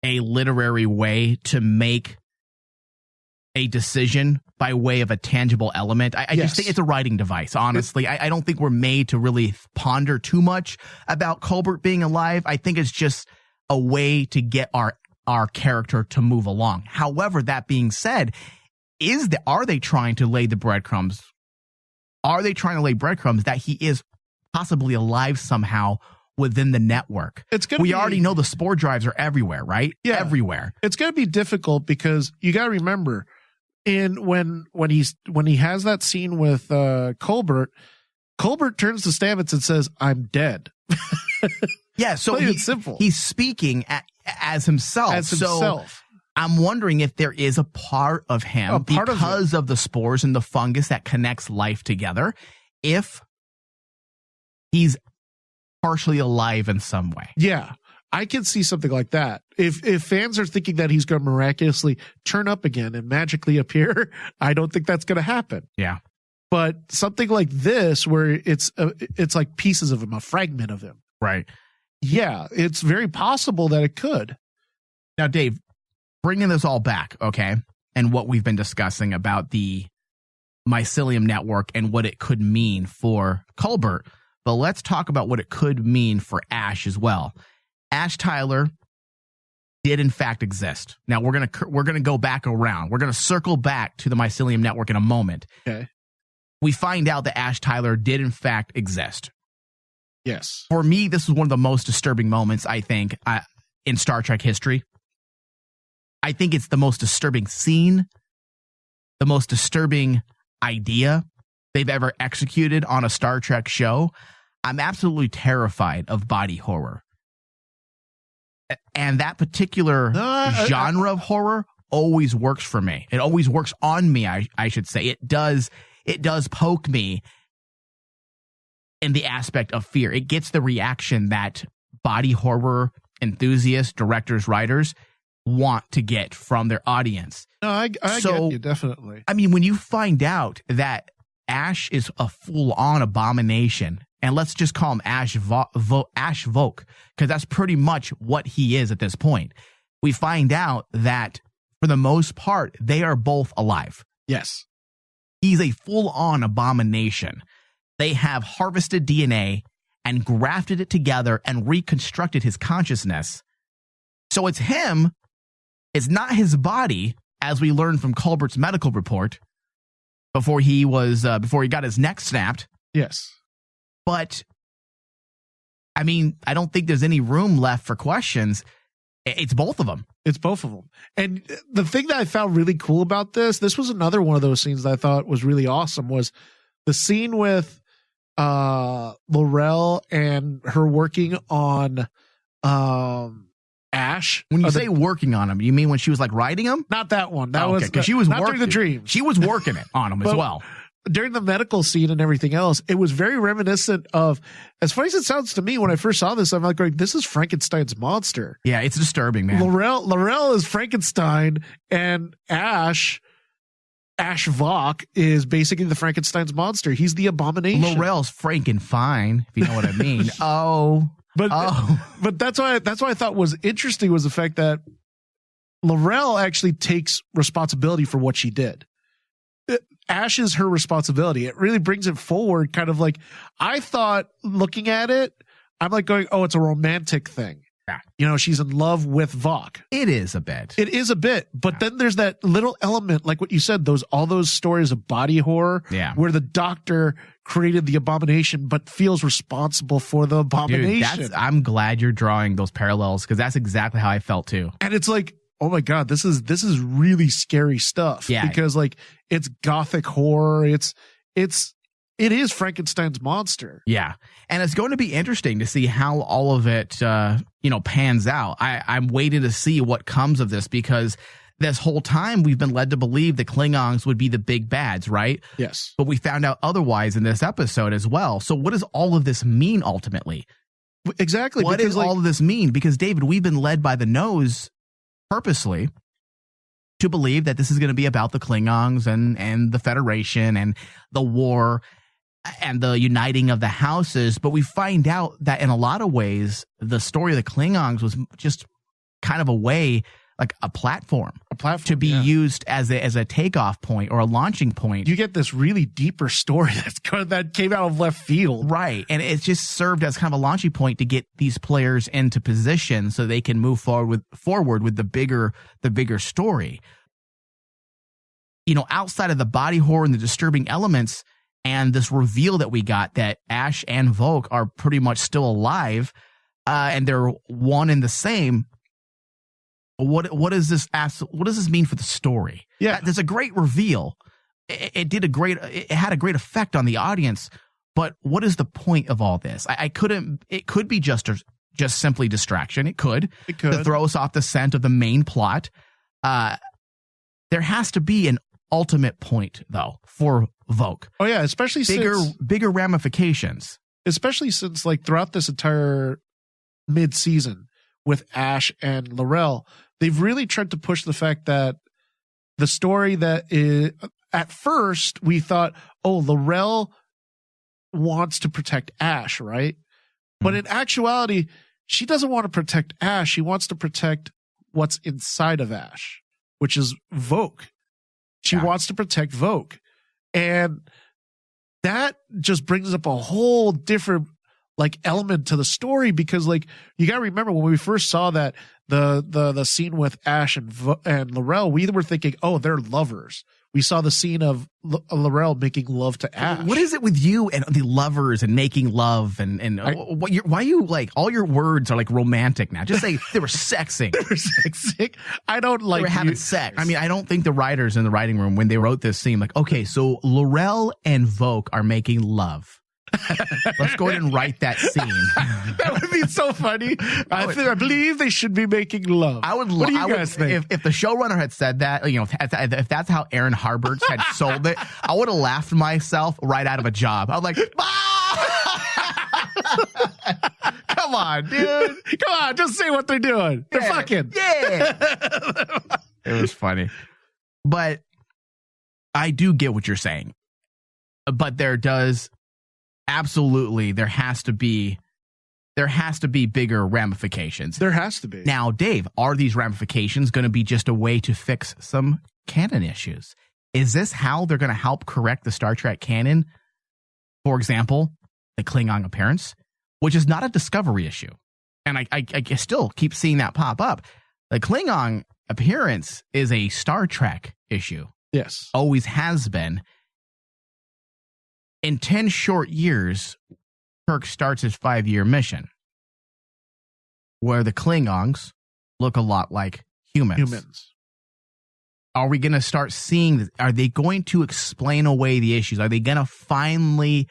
literary way to make a decision by way of a tangible element. I just think it's a writing device, honestly. I don't think we're made to really ponder too much about Colbert being alive. I think it's just a way to get our character to move along. However, that being said, are they trying to lay the breadcrumbs? Are they trying to lay breadcrumbs that he is possibly alive somehow within the network? We already know the spore drives are everywhere, right? Yeah. Everywhere. It's going to be difficult because you got to remember, when he has that scene with Colbert turns to Stamets and says, "I'm dead." Yeah, so it's simple. He's speaking as himself. So I'm wondering if there is a part of him because of the spores and the fungus that connects life together, if he's partially alive in some way. Yeah, I can see something like that. If fans are thinking that he's going to miraculously turn up again and magically appear, I don't think that's going to happen. Yeah. But something like this, where it's like pieces of him, a fragment of him. Right. Yeah, it's very possible that it could. Now, Dave, bringing this all back, okay, and what we've been discussing about the mycelium network and what it could mean for Colbert, but let's talk about what it could mean for Ash as well. Ash Tyler did in fact exist. Now we're gonna go back around. We're gonna circle back to the mycelium network in a moment. Okay. We find out that Ash Tyler did in fact exist. Yes. For me, this was one of the most disturbing moments, I think, in Star Trek history. I think it's the most disturbing scene, the most disturbing idea they've ever executed on a Star Trek show. I'm absolutely terrified of body horror. And that particular genre of horror always works for me. It always works on me, I should say. It does poke me in the aspect of fear. It gets the reaction that body horror enthusiasts, directors, writers want to get from their audience. No, I get you, definitely. I mean, when you find out that Ash is a full-on abomination, and let's just call him Ash Vok, because that's pretty much what he is at this point. We find out that, for the most part, they are both alive. Yes. He's a full-on abomination. They have harvested DNA and grafted it together and reconstructed his consciousness. So it's him. It's not his body, as we learned from Colbert's medical report before he got his neck snapped. Yes. But, I mean, I don't think there's any room left for questions. It's both of them. It's both of them. And the thing that I found really cool about this was another one of those scenes that I thought was really awesome, was the scene with Laurel and her working on Ash. When you say working on him, you mean when she was like riding him? Not that one. That was because she was not working during the dream. She was working it on him as well. During the medical scene and everything else, it was very reminiscent of, as funny as it sounds to me, when I first saw this, I'm like going, this is Frankenstein's monster. Yeah, it's disturbing, man. Laurel is Frankenstein, and Ash Vok is basically the Frankenstein's monster. He's the abomination. Laurel's Frankenfine, if you know what I mean. But that's why I thought was interesting was the fact that Laurel actually takes responsibility for what she did. Ash is her responsibility. It really brings it forward, kind of like, I thought looking at it, I'm like going, oh, it's a romantic thing. Yeah. You know, she's in love with Vok. It is a bit. It is a bit, but then there's that little element, like what you said, all those stories of body horror, where the doctor created the abomination, but feels responsible for the abomination. Dude, I'm glad you're drawing those parallels, because that's exactly how I felt too. And it's like, oh my God, this is really scary stuff. Yeah. Because like it's gothic horror. It is Frankenstein's monster. Yeah. And it's going to be interesting to see how all of it, pans out. I'm waiting to see what comes of this, because this whole time we've been led to believe the Klingons would be the big bads, right? Yes. But we found out otherwise in this episode as well. So what does all of this mean ultimately? Exactly. What does all of this mean? Because, David, we've been led by the nose purposely to believe that this is going to be about the Klingons and the Federation and the war and the uniting of the houses. But we find out that in a lot of ways, the story of the Klingons was just kind of a way, like a platform to be used as a takeoff point or a launching point. You get this really deeper story that came out of left field. Right. And it just served as kind of a launching point to get these players into position so they can move forward with the bigger story. You know, outside of the body horror and the disturbing elements and this reveal that we got that Ash and Vok are pretty much still alive, and they're one and the same. What does this mean for the story? Yeah, there's a great reveal. It had a great effect on the audience. But what is the point of all this? It could be just simply distraction. It could to throw us off the scent of the main plot. There has to be an ultimate point though for Vok. Oh yeah, especially bigger ramifications. Especially since like throughout this entire mid-season with Ash and L'Rell, they've really tried to push the fact that the story that is, at first we thought, oh, L'Rell wants to protect Ash, right? But in actuality, she doesn't want to protect Ash. She wants to protect what's inside of Ash, which is Vok. She wants to protect Vok. And that just brings up a whole different like element to the story, because like you got to remember when we first saw that the scene with Ash and L'Rell, we were thinking, oh, they're lovers. We saw the scene of L'Rell making love to Ash. What is it with you and the lovers and making love why you like all your words are like romantic now? Just say they were sexing. They were sexing. I don't like they were having sex. I mean, I don't think the writers in the writing room when they wrote this scene like, okay, so L'Rell and Vok are making love. Let's go ahead and write that scene. That would be so funny. I believe they should be making love. What do you guys think? If the showrunner had said that, if that's how Aaron Harberts had sold it, I would have laughed myself right out of a job. I was like, come on, dude. Come on, just say what they're doing. They're fucking. Yeah. It was funny. But I do get what you're saying. But there has to be bigger ramifications. There has to be. Now, Dave, are these ramifications going to be just a way to fix some canon issues? Is this how they're going to help correct the Star Trek canon? For example, the Klingon appearance, which is not a Discovery issue. And I still keep seeing that pop up. The Klingon appearance is a Star Trek issue. Yes. Always has been. In 10 short years, Kirk starts his 5-year mission, where the Klingons look a lot like humans. Are we going to start seeing this? Are they going to explain away the issues? Are they going to finally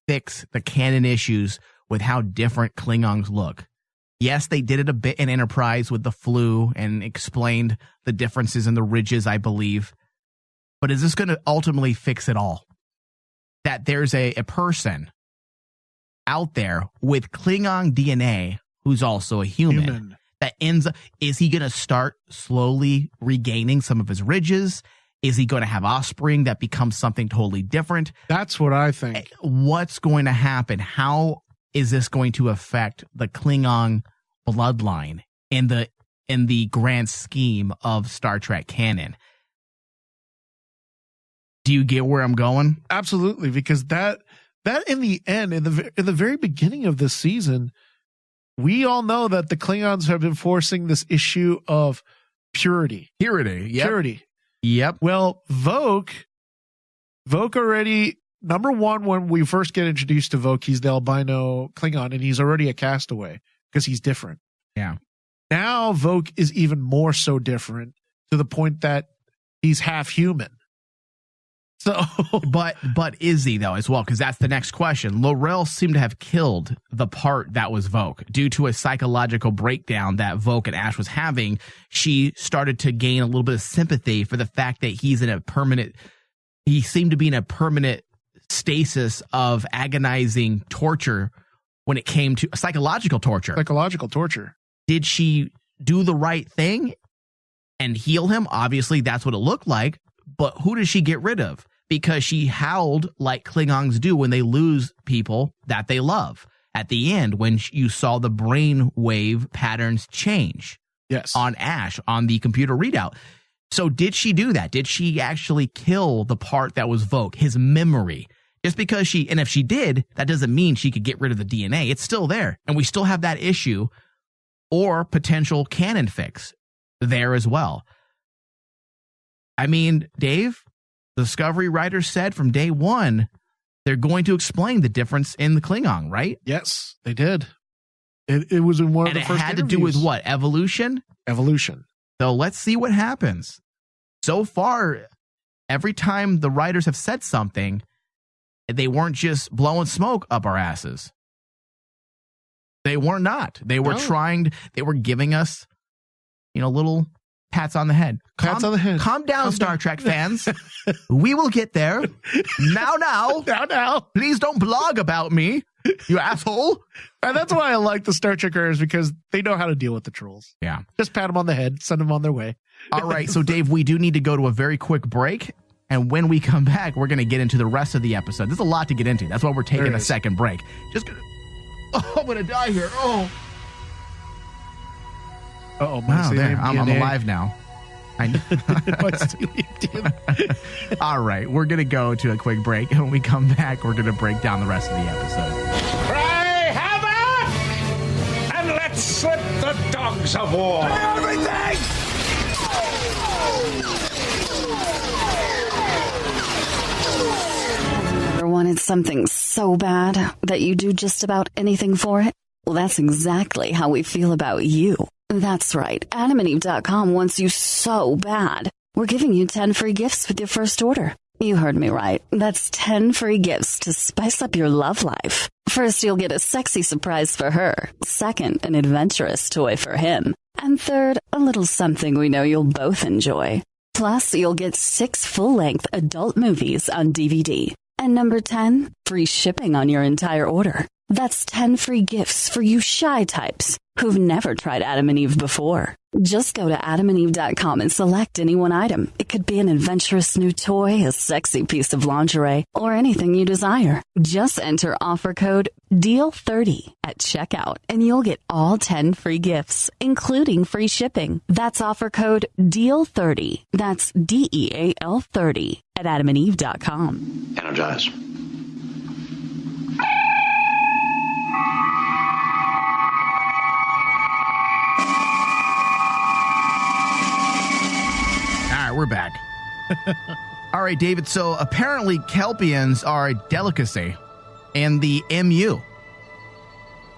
fix the canon issues with how different Klingons look? Yes, they did it a bit in Enterprise with the flu and explained the differences in the ridges, I believe. But is this going to ultimately fix it all? That there's a person out there with Klingon DNA who's also a human. That ends up, is he going to start slowly regaining some of his ridges? Is he going to have offspring that becomes something totally different? That's what I think. What's going to happen? How is this going to affect the Klingon bloodline in the grand scheme of Star Trek canon? Do you get where I'm going? Absolutely, because that in the end, in the very beginning of this season, we all know that the Klingons have been forcing this issue of purity. Purity. Yep. Purity. Yep. Well, Vogue already, number one, when we first get introduced to Vogue, he's the albino Klingon, and he's already a castaway because he's different. Yeah. Now Vogue is even more so different to the point that he's half human. So, but is he though as well? Because that's the next question. L'Rell seemed to have killed the part that was Vogue due to a psychological breakdown that Vogue and Ash was having. She started to gain a little bit of sympathy for the fact that he seemed to be in a permanent stasis of agonizing torture when it came to psychological torture. Psychological torture. Did she do the right thing and heal him? Obviously, that's what it looked like. But who does she get rid of? Because she howled like Klingons do when they lose people that they love. At the end, when you saw the brain wave patterns change. Yes. On Ash, on the computer readout. So did she do that? Did she actually kill the part that was Vogue, his memory? Just because and if she did, that doesn't mean she could get rid of the DNA. It's still there. And we still have that issue or potential canon fix there as well. I mean, Dave, the Discovery writers said from day one, they're going to explain the difference in the Klingon, right? Yes, they did. It was in one of the first And it had to do with what? Evolution? Evolution. So let's see what happens. So far, every time the writers have said something, they weren't just blowing smoke up our asses. They were not. They were they were giving us, little pats on the head. Pats on the head. Calm down, Star Trek fans. We will get there. Now. Please don't blog about me, you asshole. And that's why I like the Star Trek writers, because they know how to deal with the trolls. Yeah. Just pat them on the head, send them on their way. All right. So, Dave, we do need to go to a very quick break. And when we come back, we're going to get into the rest of the episode. There's a lot to get into. That's why we're taking a second break. I'm going to die here. Oh. Uh-oh. Wow, there. I'm alive now. I know. All right. We're going to go to a quick break. And when we come back, we're going to break down the rest of the episode. Cry havoc! And let's slip the dogs of war. Everything! Ever wanted something so bad that you do just about anything for it? Well, that's exactly how we feel about you. That's right. AdamandEve.com wants you so bad. We're giving you 10 free gifts with your first order. You heard me right. That's 10 free gifts to spice up your love life. First, you'll get a sexy surprise for her. Second, an adventurous toy for him. And third, a little something we know you'll both enjoy. Plus, you'll get 6 full-length adult movies on DVD. And number 10, free shipping on your entire order. That's 10 free gifts for you shy types who've never tried Adam and Eve before. Just go to AdamandEve.com and select any one item. It could be an adventurous new toy, a sexy piece of lingerie, or anything you desire. Just enter offer code DEAL30 at checkout, and you'll get all 10 free gifts, including free shipping. That's offer code DEAL30. That's DEAL 30 at AdamandEve.com. Energize. We're back. All right, David. So apparently Kelpians are a delicacy in the MU.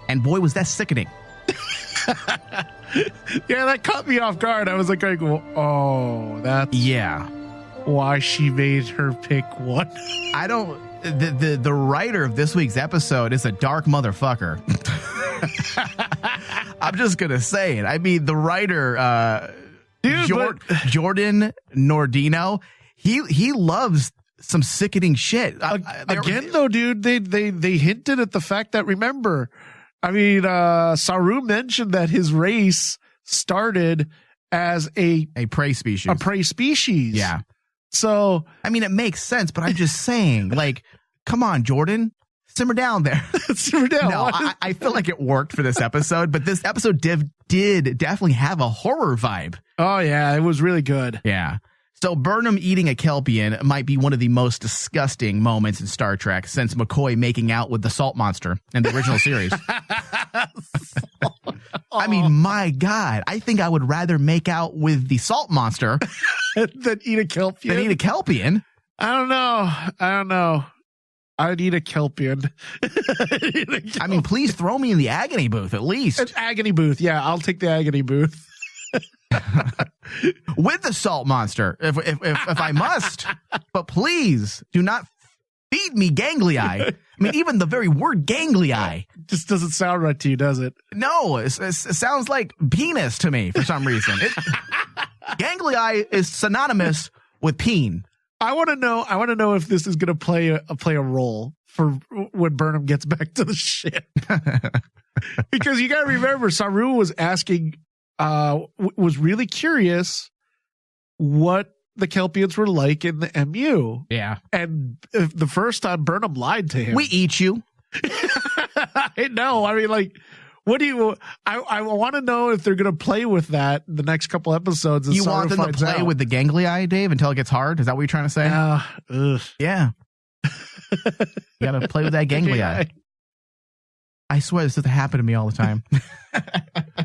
And boy, was that sickening. Yeah, that caught me off guard. I was like, oh, that's why she made her pick one. I don't... The writer of this week's episode is a dark motherfucker. I'm just going to say it. I mean, the writer... Jordan Nordino, he loves some sickening shit. Again, though, dude, they hinted at the fact that, remember, I mean, Saru mentioned that his race started as a prey species. Yeah. So, I mean, it makes sense, but I'm just saying, like, come on, Jordan. Simmer down there. Simmer down. No, I feel like it worked for this episode, but this episode did definitely have a horror vibe. Oh, yeah. It was really good. Yeah. So Burnham eating a Kelpian might be one of the most disgusting moments in Star Trek since McCoy making out with the salt monster in the original series. I mean, my God, I think I would rather make out with the salt monster than eat a kelpian. I don't know. I'd eat a kelpian. I mean, please throw me in the agony booth at least. An agony booth. Yeah, I'll take the agony booth. With the salt monster, if I must. But please do not feed me ganglii. I mean, even the very word ganglii just doesn't sound right to you, does it? No, it sounds like penis to me for some reason. Ganglii is synonymous with peen. I want to know if this is going to play a role for when Burnham gets back to the ship. Because you got to remember, Saru was asking, was really curious what the Kelpians were like in the MU. Yeah. And the first time Burnham lied to him. We eat you. I know. I mean, like, what do you, I want to know if they're going to play with that the next couple episodes. You want them to play with the ganglii, Dave, until it gets hard? Is that what you're trying to say? Yeah. You got to play with that ganglii. Yeah. I swear this doesn't happen to me all the time.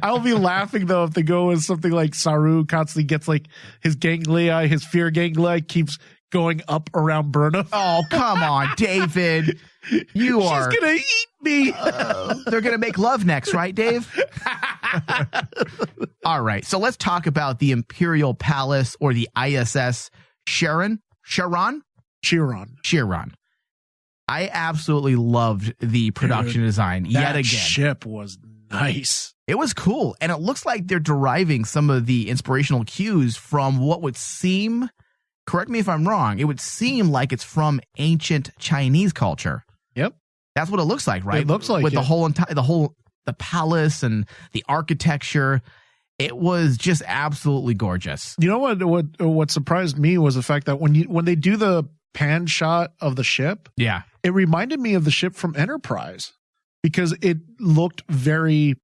I'll be laughing, though, if they go with something like Saru constantly gets like his ganglii, his fear ganglii keeps going up around Burnham. Oh, come on, David. She's going to eat me. They're going to make love next, right, Dave? All right. So let's talk about the Imperial Palace or the ISS Chiron. I absolutely loved the production design yet again. Ship was nice. It was cool. And it looks like they're deriving some of the inspirational cues from what would seem, correct me if I'm wrong, it would seem like it's from ancient Chinese culture. Yep. That's what it looks like, right? It looks like with the palace and the architecture. It was just absolutely gorgeous. You know what surprised me was the fact that when they do the pan shot of the ship, yeah, it reminded me of the ship from Enterprise because it looked very.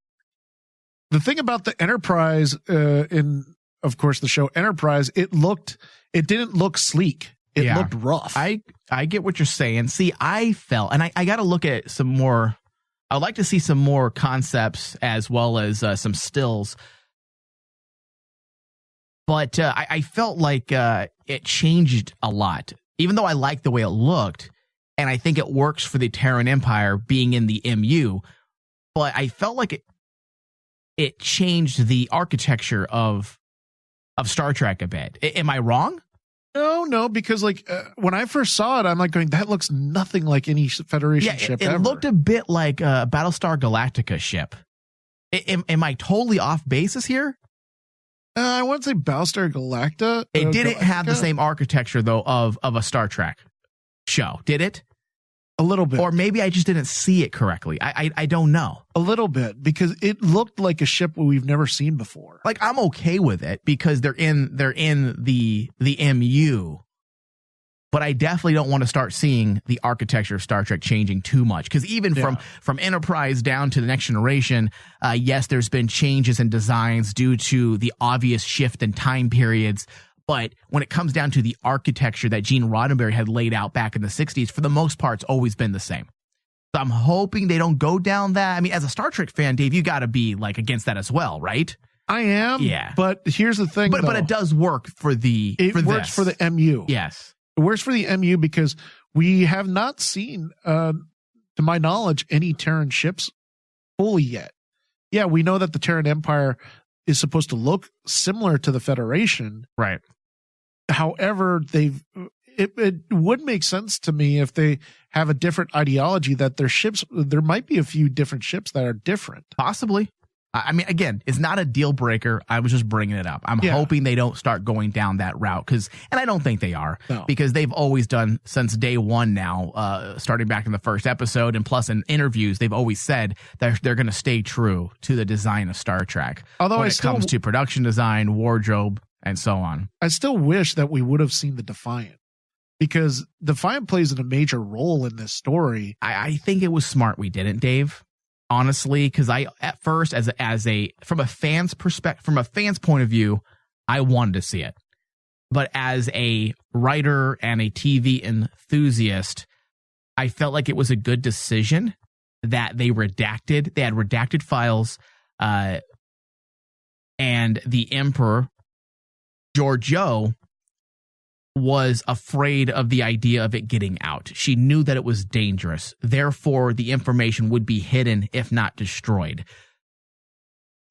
The thing about the Enterprise in, of course, the show Enterprise, it didn't look sleek. It looked rough. I get what you're saying. See, I felt, and I got to look at some more. I'd like to see some more concepts as well as some stills. But I felt like it changed a lot, even though I liked the way it looked. And I think it works for the Terran Empire being in the MU. But I felt like it changed the architecture of Star Trek a bit. Am I wrong? No, because like when I first saw it, I'm like going, that looks nothing like any Federation ship ever. It looked a bit like a Battlestar Galactica ship. Am I totally off basis here? I wouldn't say Battlestar Galactica. It didn't have the same architecture, though, of a Star Trek show, did it? A little bit. Or maybe I just didn't see it correctly. I don't know. A little bit, because it looked like a ship we've never seen before. Like, I'm okay with it because they're in the MU. But I definitely don't want to start seeing the architecture of Star Trek changing too much. Because even from Enterprise down to the Next Generation, yes, there's been changes in designs due to the obvious shift in time periods. But when it comes down to the architecture that Gene Roddenberry had laid out back in the 60s, for the most part, it's always been the same. So I'm hoping they don't go down that. I mean, as a Star Trek fan, Dave, you got to be like against that as well, right? I am. Yeah. But here's the thing. But it does work for the. It works for the MU. Yes. It works for the MU because we have not seen, to my knowledge, any Terran ships fully yet. Yeah, we know that the Terran Empire is supposed to look similar to the Federation. Right. However, it would make sense to me if they have a different ideology that their ships, there might be a few different ships that are different. Possibly. I mean, again, it's not a deal breaker. I was just bringing it up. I'm hoping they don't start going down that route and I don't think they are, because they've always done since day one now, starting back in the first episode, and plus in interviews, they've always said that they're going to stay true to the design of Star Trek. Although when it comes to production design, wardrobe, and so on. I still wish that we would have seen the Defiant, because Defiant plays a major role in this story. I think it was smart we didn't, Dave. Honestly, because I at first, from a fan's perspective, from a fan's point of view, I wanted to see it, but as a writer and a TV enthusiast, I felt like it was a good decision that they had redacted files And the Emperor, Giorgio, was afraid of the idea of it getting out. She knew that it was dangerous. Therefore, the information would be hidden, if not destroyed.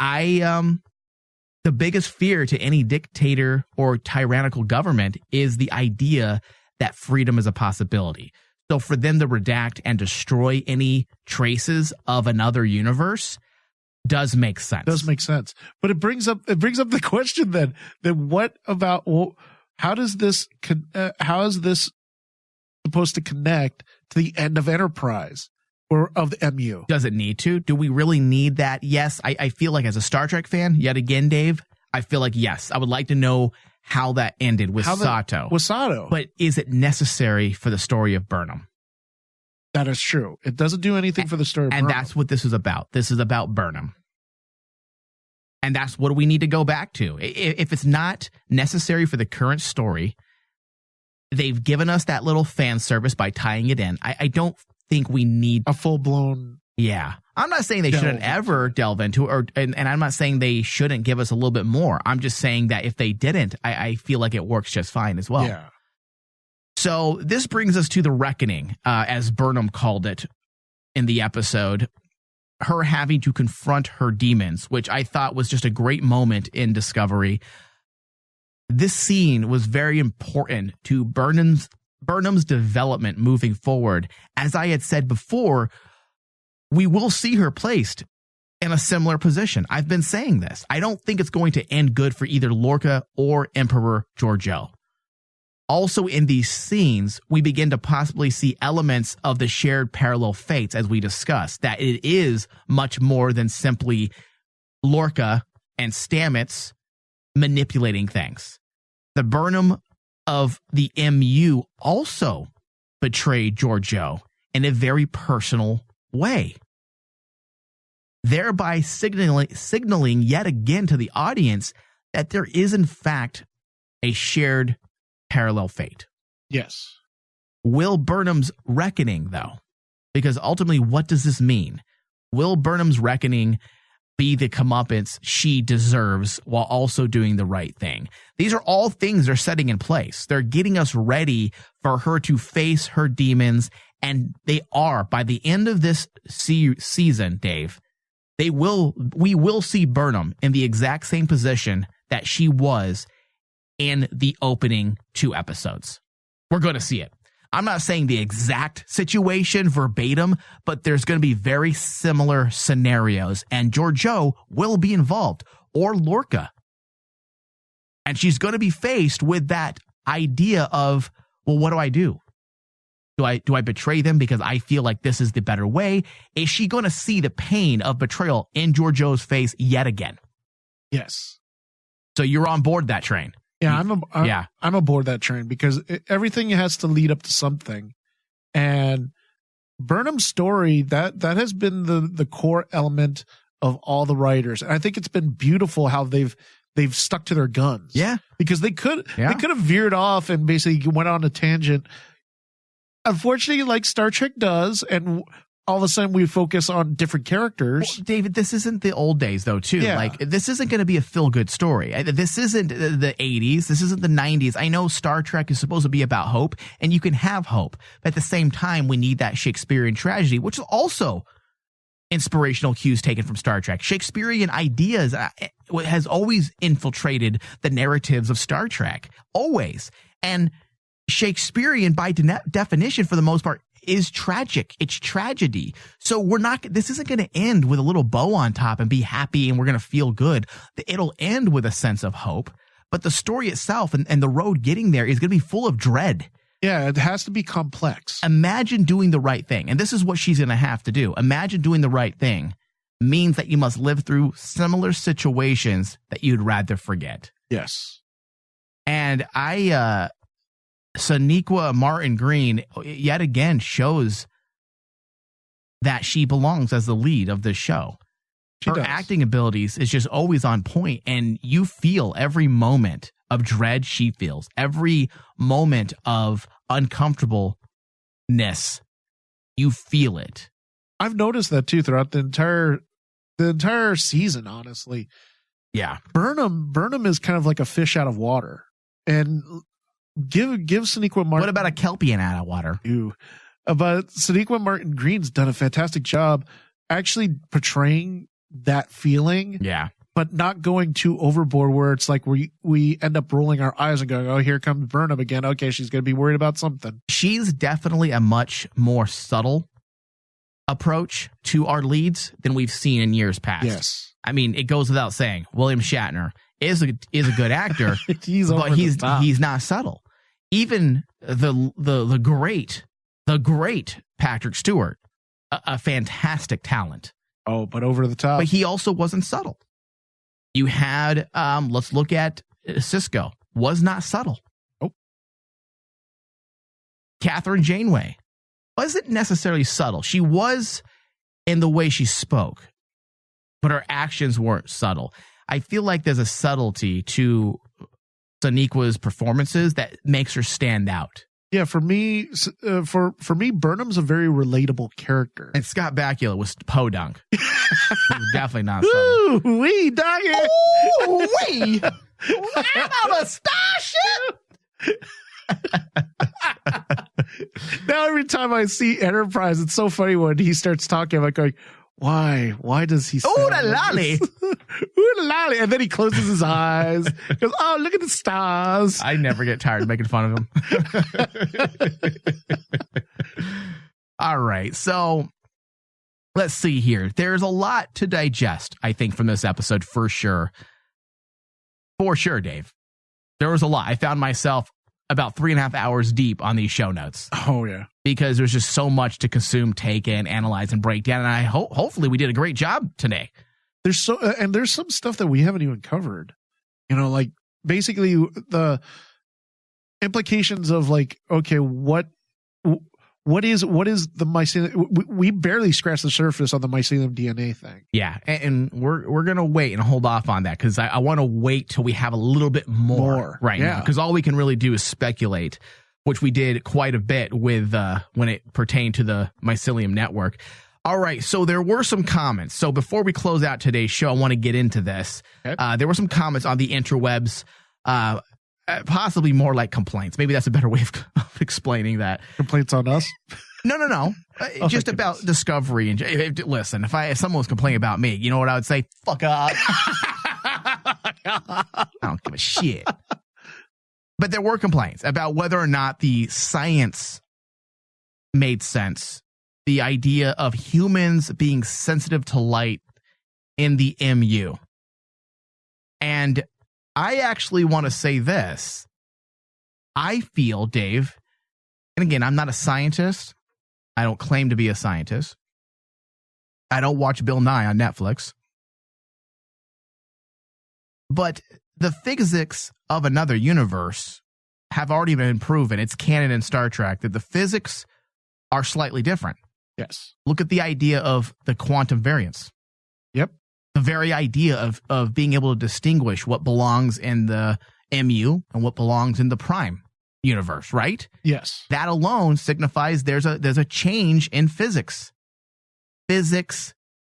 The biggest fear to any dictator or tyrannical government is the idea that freedom is a possibility. So for them to redact and destroy any traces of another universe does make sense. But it brings up the question then what about, well, how is this supposed to connect to the end of Enterprise or of the MU? Does it need to? Do we really need that? Yes. I feel like as a Star Trek fan, yet again, Dave, I feel like, yes, I would like to know how that ended with Sato. With Sato. But is it necessary for the story of Burnham? That is true. It doesn't do anything for the story of Burnham. And that's what this is about. This is about Burnham. And that's what we need to go back to. If it's not necessary for the current story, they've given us that little fan service by tying it in. I don't think we need a full-blown... Yeah. I'm not saying they shouldn't ever delve into it, and I'm not saying they shouldn't give us a little bit more. I'm just saying that if they didn't, I feel like it works just fine as well. Yeah. So this brings us to the reckoning, as Burnham called it in the episode. Her having to confront her demons, which I thought was just a great moment in Discovery. This scene was very important to Burnham's development moving forward. As I had said before, we will see her placed in a similar position. I've been saying this. I don't think it's going to end good for either Lorca or Emperor Giorgio. Also in these scenes, we begin to possibly see elements of the shared parallel fates, as we discussed, that it is much more than simply Lorca and Stamets manipulating things. The Burnham of the MU also betrayed Giorgio in a very personal way, thereby signaling yet again to the audience that there is in fact a shared parallel fate. Yes. Will Burnham's reckoning, though, because ultimately what does this mean? Will Burnham's reckoning be the comeuppance she deserves while also doing the right thing? These are all things they're setting in place. They're getting us ready for her to face her demons, and they are, by the end of this season, Dave, we will see Burnham in the exact same position that she was in the opening 2 episodes. We're going to see it. I'm not saying the exact situation verbatim, but there's going to be very similar scenarios, and Giorgio will be involved, or Lorca. And she's going to be faced with that idea of, well, what do I do? Do I betray them because I feel like this is the better way? Is she going to see the pain of betrayal in Giorgio's face yet again? Yes. So you're on board that train. Yeah, I'm aboard that train because everything has to lead up to something. And Burnham's story, that has been the core element of all the writers. And I think it's been beautiful how they've stuck to their guns. Yeah. Because they could have veered off and basically went on a tangent. Unfortunately, like Star Trek does, and all of a sudden we focus on different characters. Well, David, this isn't the old days, though, too. Yeah. Like, this isn't going to be a feel-good story. This isn't the 80s. This isn't the 90s. I know Star Trek is supposed to be about hope, and you can have hope. But at the same time, we need that Shakespearean tragedy, which is also inspirational cues taken from Star Trek. Shakespearean ideas has always infiltrated the narratives of Star Trek. Always. And Shakespearean, by definition, for the most part, is tragic. It's tragedy. So this isn't going to end with a little bow on top and be happy and we're going to feel good. It'll end with a sense of hope, but the story itself and the road getting there is going to be full of dread. Yeah, it has to be complex. Imagine doing the right thing. And this is what she's going to have to do. Imagine doing the right thing means that you must live through similar situations that you'd rather forget. Yes. And Sonequa Martin Green yet again shows that she belongs as the lead of this show. Her acting abilities is just always on point, and you feel every moment of dread she feels, every moment of uncomfortableness. You feel it. I've noticed that too throughout the entire season, honestly. Yeah. Burnham is kind of like a fish out of water. And give Sonequa Martin. What about a Kelpian out of water? Ew. But Sonequa Martin Green's done a fantastic job actually portraying that feeling. Yeah. But not going too overboard where it's like we end up rolling our eyes and going, oh, here comes Burnham again. Okay, she's going to be worried about something. She's definitely a much more subtle approach to our leads than we've seen in years past. Yes. I mean, it goes without saying, William Shatner is a good actor, he's he's not subtle. Even the great Patrick Stewart, a fantastic talent. Oh, but over the top. But he also wasn't subtle. You had, let's look at Cisco, was not subtle. Oh. Catherine Janeway wasn't necessarily subtle. She was in the way she spoke, but her actions weren't subtle. I feel like there's a subtlety to Sonequa's performances that makes her stand out. Yeah, for me, Burnham's a very relatable character. And Scott Bakula was podunk. He's definitely not subtle. Ooh, wee, doggy. Ooh, wee. I'm on a starship. Now every time I see Enterprise, it's so funny when he starts talking. I'm like going, why? Why does he? Ooh la lolly. Ooh la lolly. And then he closes his eyes. Goes, oh, look at the stars. I never get tired of making fun of him. All right, so let's see here. There's a lot to digest, I think, from this episode for sure. For sure, Dave. There was a lot. I found myself about 3.5 hours deep on these show notes. Oh, yeah. Because there's just so much to consume, take in, analyze, and break down. And I hopefully we did a great job today. There's some stuff that we haven't even covered. You know, like basically the implications of like, okay, what is the mycelium? We barely scratched the surface on the mycelium DNA thing. Yeah, and we're gonna wait and hold off on that because I want to wait till we have a little bit more right now, because all we can really do is speculate, which we did quite a bit with when it pertained to the mycelium network. All right, so there were some comments. So before we close out today's show, I want to get into this. Okay. There were some comments on the interwebs. Possibly more like complaints. Maybe that's a better way of explaining that. Complaints on us? No. Just about Discovery. And listen, if someone was complaining about me, you know what I would say? Fuck up. I don't give a shit. But there were complaints about whether or not the science made sense. The idea of humans being sensitive to light in the MU. And I actually want to say this. I feel, Dave, and again, I'm not a scientist. I don't claim to be a scientist. I don't watch Bill Nye on Netflix. But the physics of another universe have already been proven. It's canon in Star Trek that the physics are slightly different. Yes. Look at the idea of the quantum variance. Yep. The very idea of being able to distinguish what belongs in the MU and what belongs in the prime universe, right? Yes. That alone signifies there's a change in physics. Physics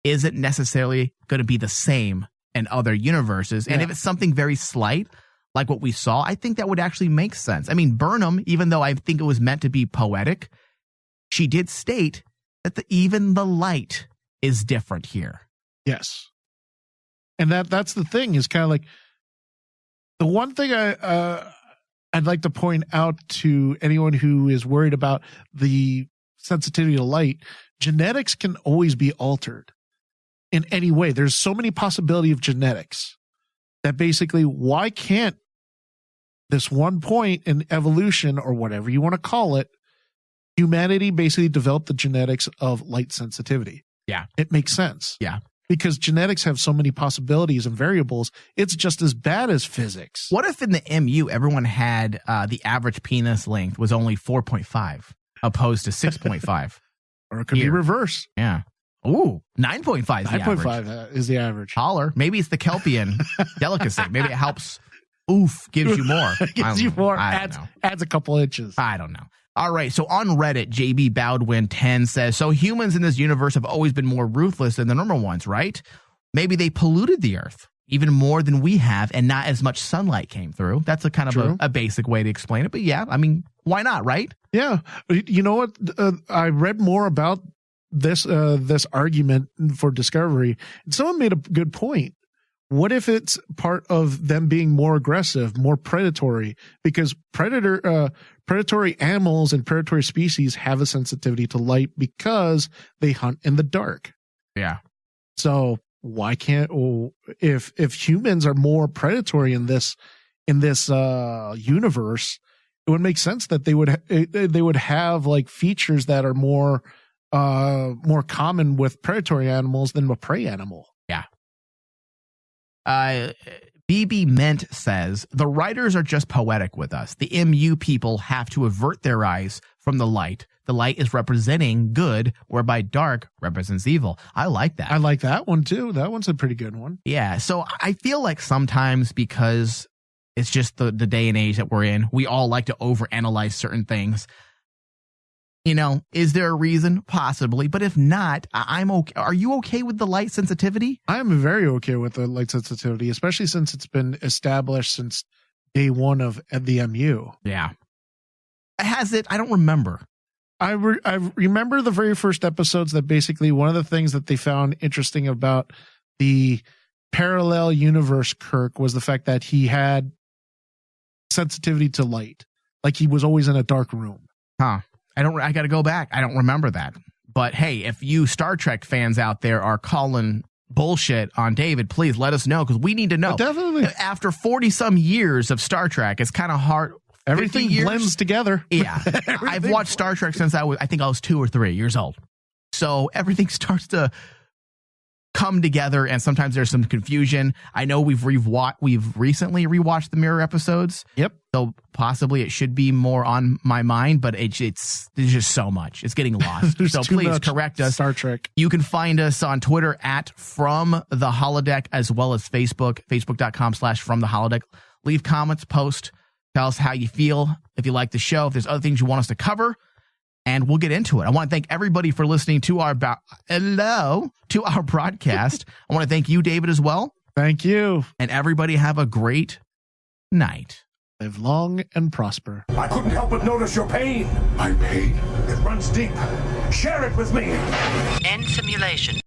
isn't necessarily going to be the same in other universes. And if it's something very slight, like what we saw, I think that would actually make sense. I mean, Burnham, even though I think it was meant to be poetic, she did state that even the light is different here. Yes. And that's the thing, is kind of like the one thing I'd like to point out to anyone who is worried about the sensitivity to light. Genetics can always be altered in any way. There's so many possibility of genetics that basically, why can't this one point in evolution, or whatever you want to call it, humanity basically develop the genetics of light sensitivity? Yeah. It makes sense. Yeah. Because genetics have so many possibilities and variables, it's just as bad as physics. What if in the MU, everyone had the average penis length was only 4.5 opposed to 6.5? Or it could be reverse. Yeah. Ooh, 9.5 is the average. 9.5 is the average. Holler. Maybe it's the Kelpian delicacy. Maybe it helps. Oof, gives you more. Gives you more. Adds a couple inches. I don't know. All right, so on Reddit, JB Baldwin 10 says, so humans in this universe have always been more ruthless than the normal ones, right? Maybe they polluted the Earth. even more than we have, and not as much sunlight came through. That's a kind of a basic way to explain it. But yeah, I mean, why not, right? Yeah. You know what? I read more about this argument for Discovery, and someone made a good point. What if it's part of them being more aggressive, more predatory? Because predatory animals and predatory species have a sensitivity to light because they hunt in the dark. Yeah. So why can't if humans are more predatory in this universe, it would make sense that they would have like features that are more common with predatory animals than a prey animal. Yeah. BB Ment says, the writers are just poetic with us. The MU people have to avert their eyes from the light. The light is representing good, whereby dark represents evil. I like that. I like that one too. That one's a pretty good one. Yeah. So I feel like sometimes, because it's just the day and age that we're in, we all like to overanalyze certain things. You know, is there a reason? Possibly. But if not, I'm okay. Are you okay with the light sensitivity? I'm very okay with the light sensitivity, especially since it's been established since day one of the MU. Yeah. Has it? I don't remember. I remember the very first episodes that basically one of the things that they found interesting about the parallel universe Kirk was the fact that he had sensitivity to light. Like he was always in a dark room. Huh. I got to go back. I don't remember that. But hey, if you Star Trek fans out there are calling bullshit on David, please let us know, because we need to know. Definitely. After 40 some years of Star Trek, it's kind of hard. Everything blends together. Yeah. I've watched Star Trek since I think I was 2 or 3 years old. So everything starts to come together, and sometimes there's some confusion. I know we've recently rewatched the Mirror episodes. Yep. So possibly it should be more on my mind, but there's just so much. It's getting lost. So please correct us. Star Trek. You can find us on Twitter at From the Holodeck, as well as Facebook, facebook.com/From the Holodeck. Leave comments, post, tell us how you feel, if you like the show, if there's other things you want us to cover, and we'll get into it. I want to thank everybody for listening to our broadcast. I want to thank you, David, as well. Thank you. And everybody have a great night. Live long and prosper. I couldn't help but notice your pain. My pain? It runs deep. Share it with me. End simulation.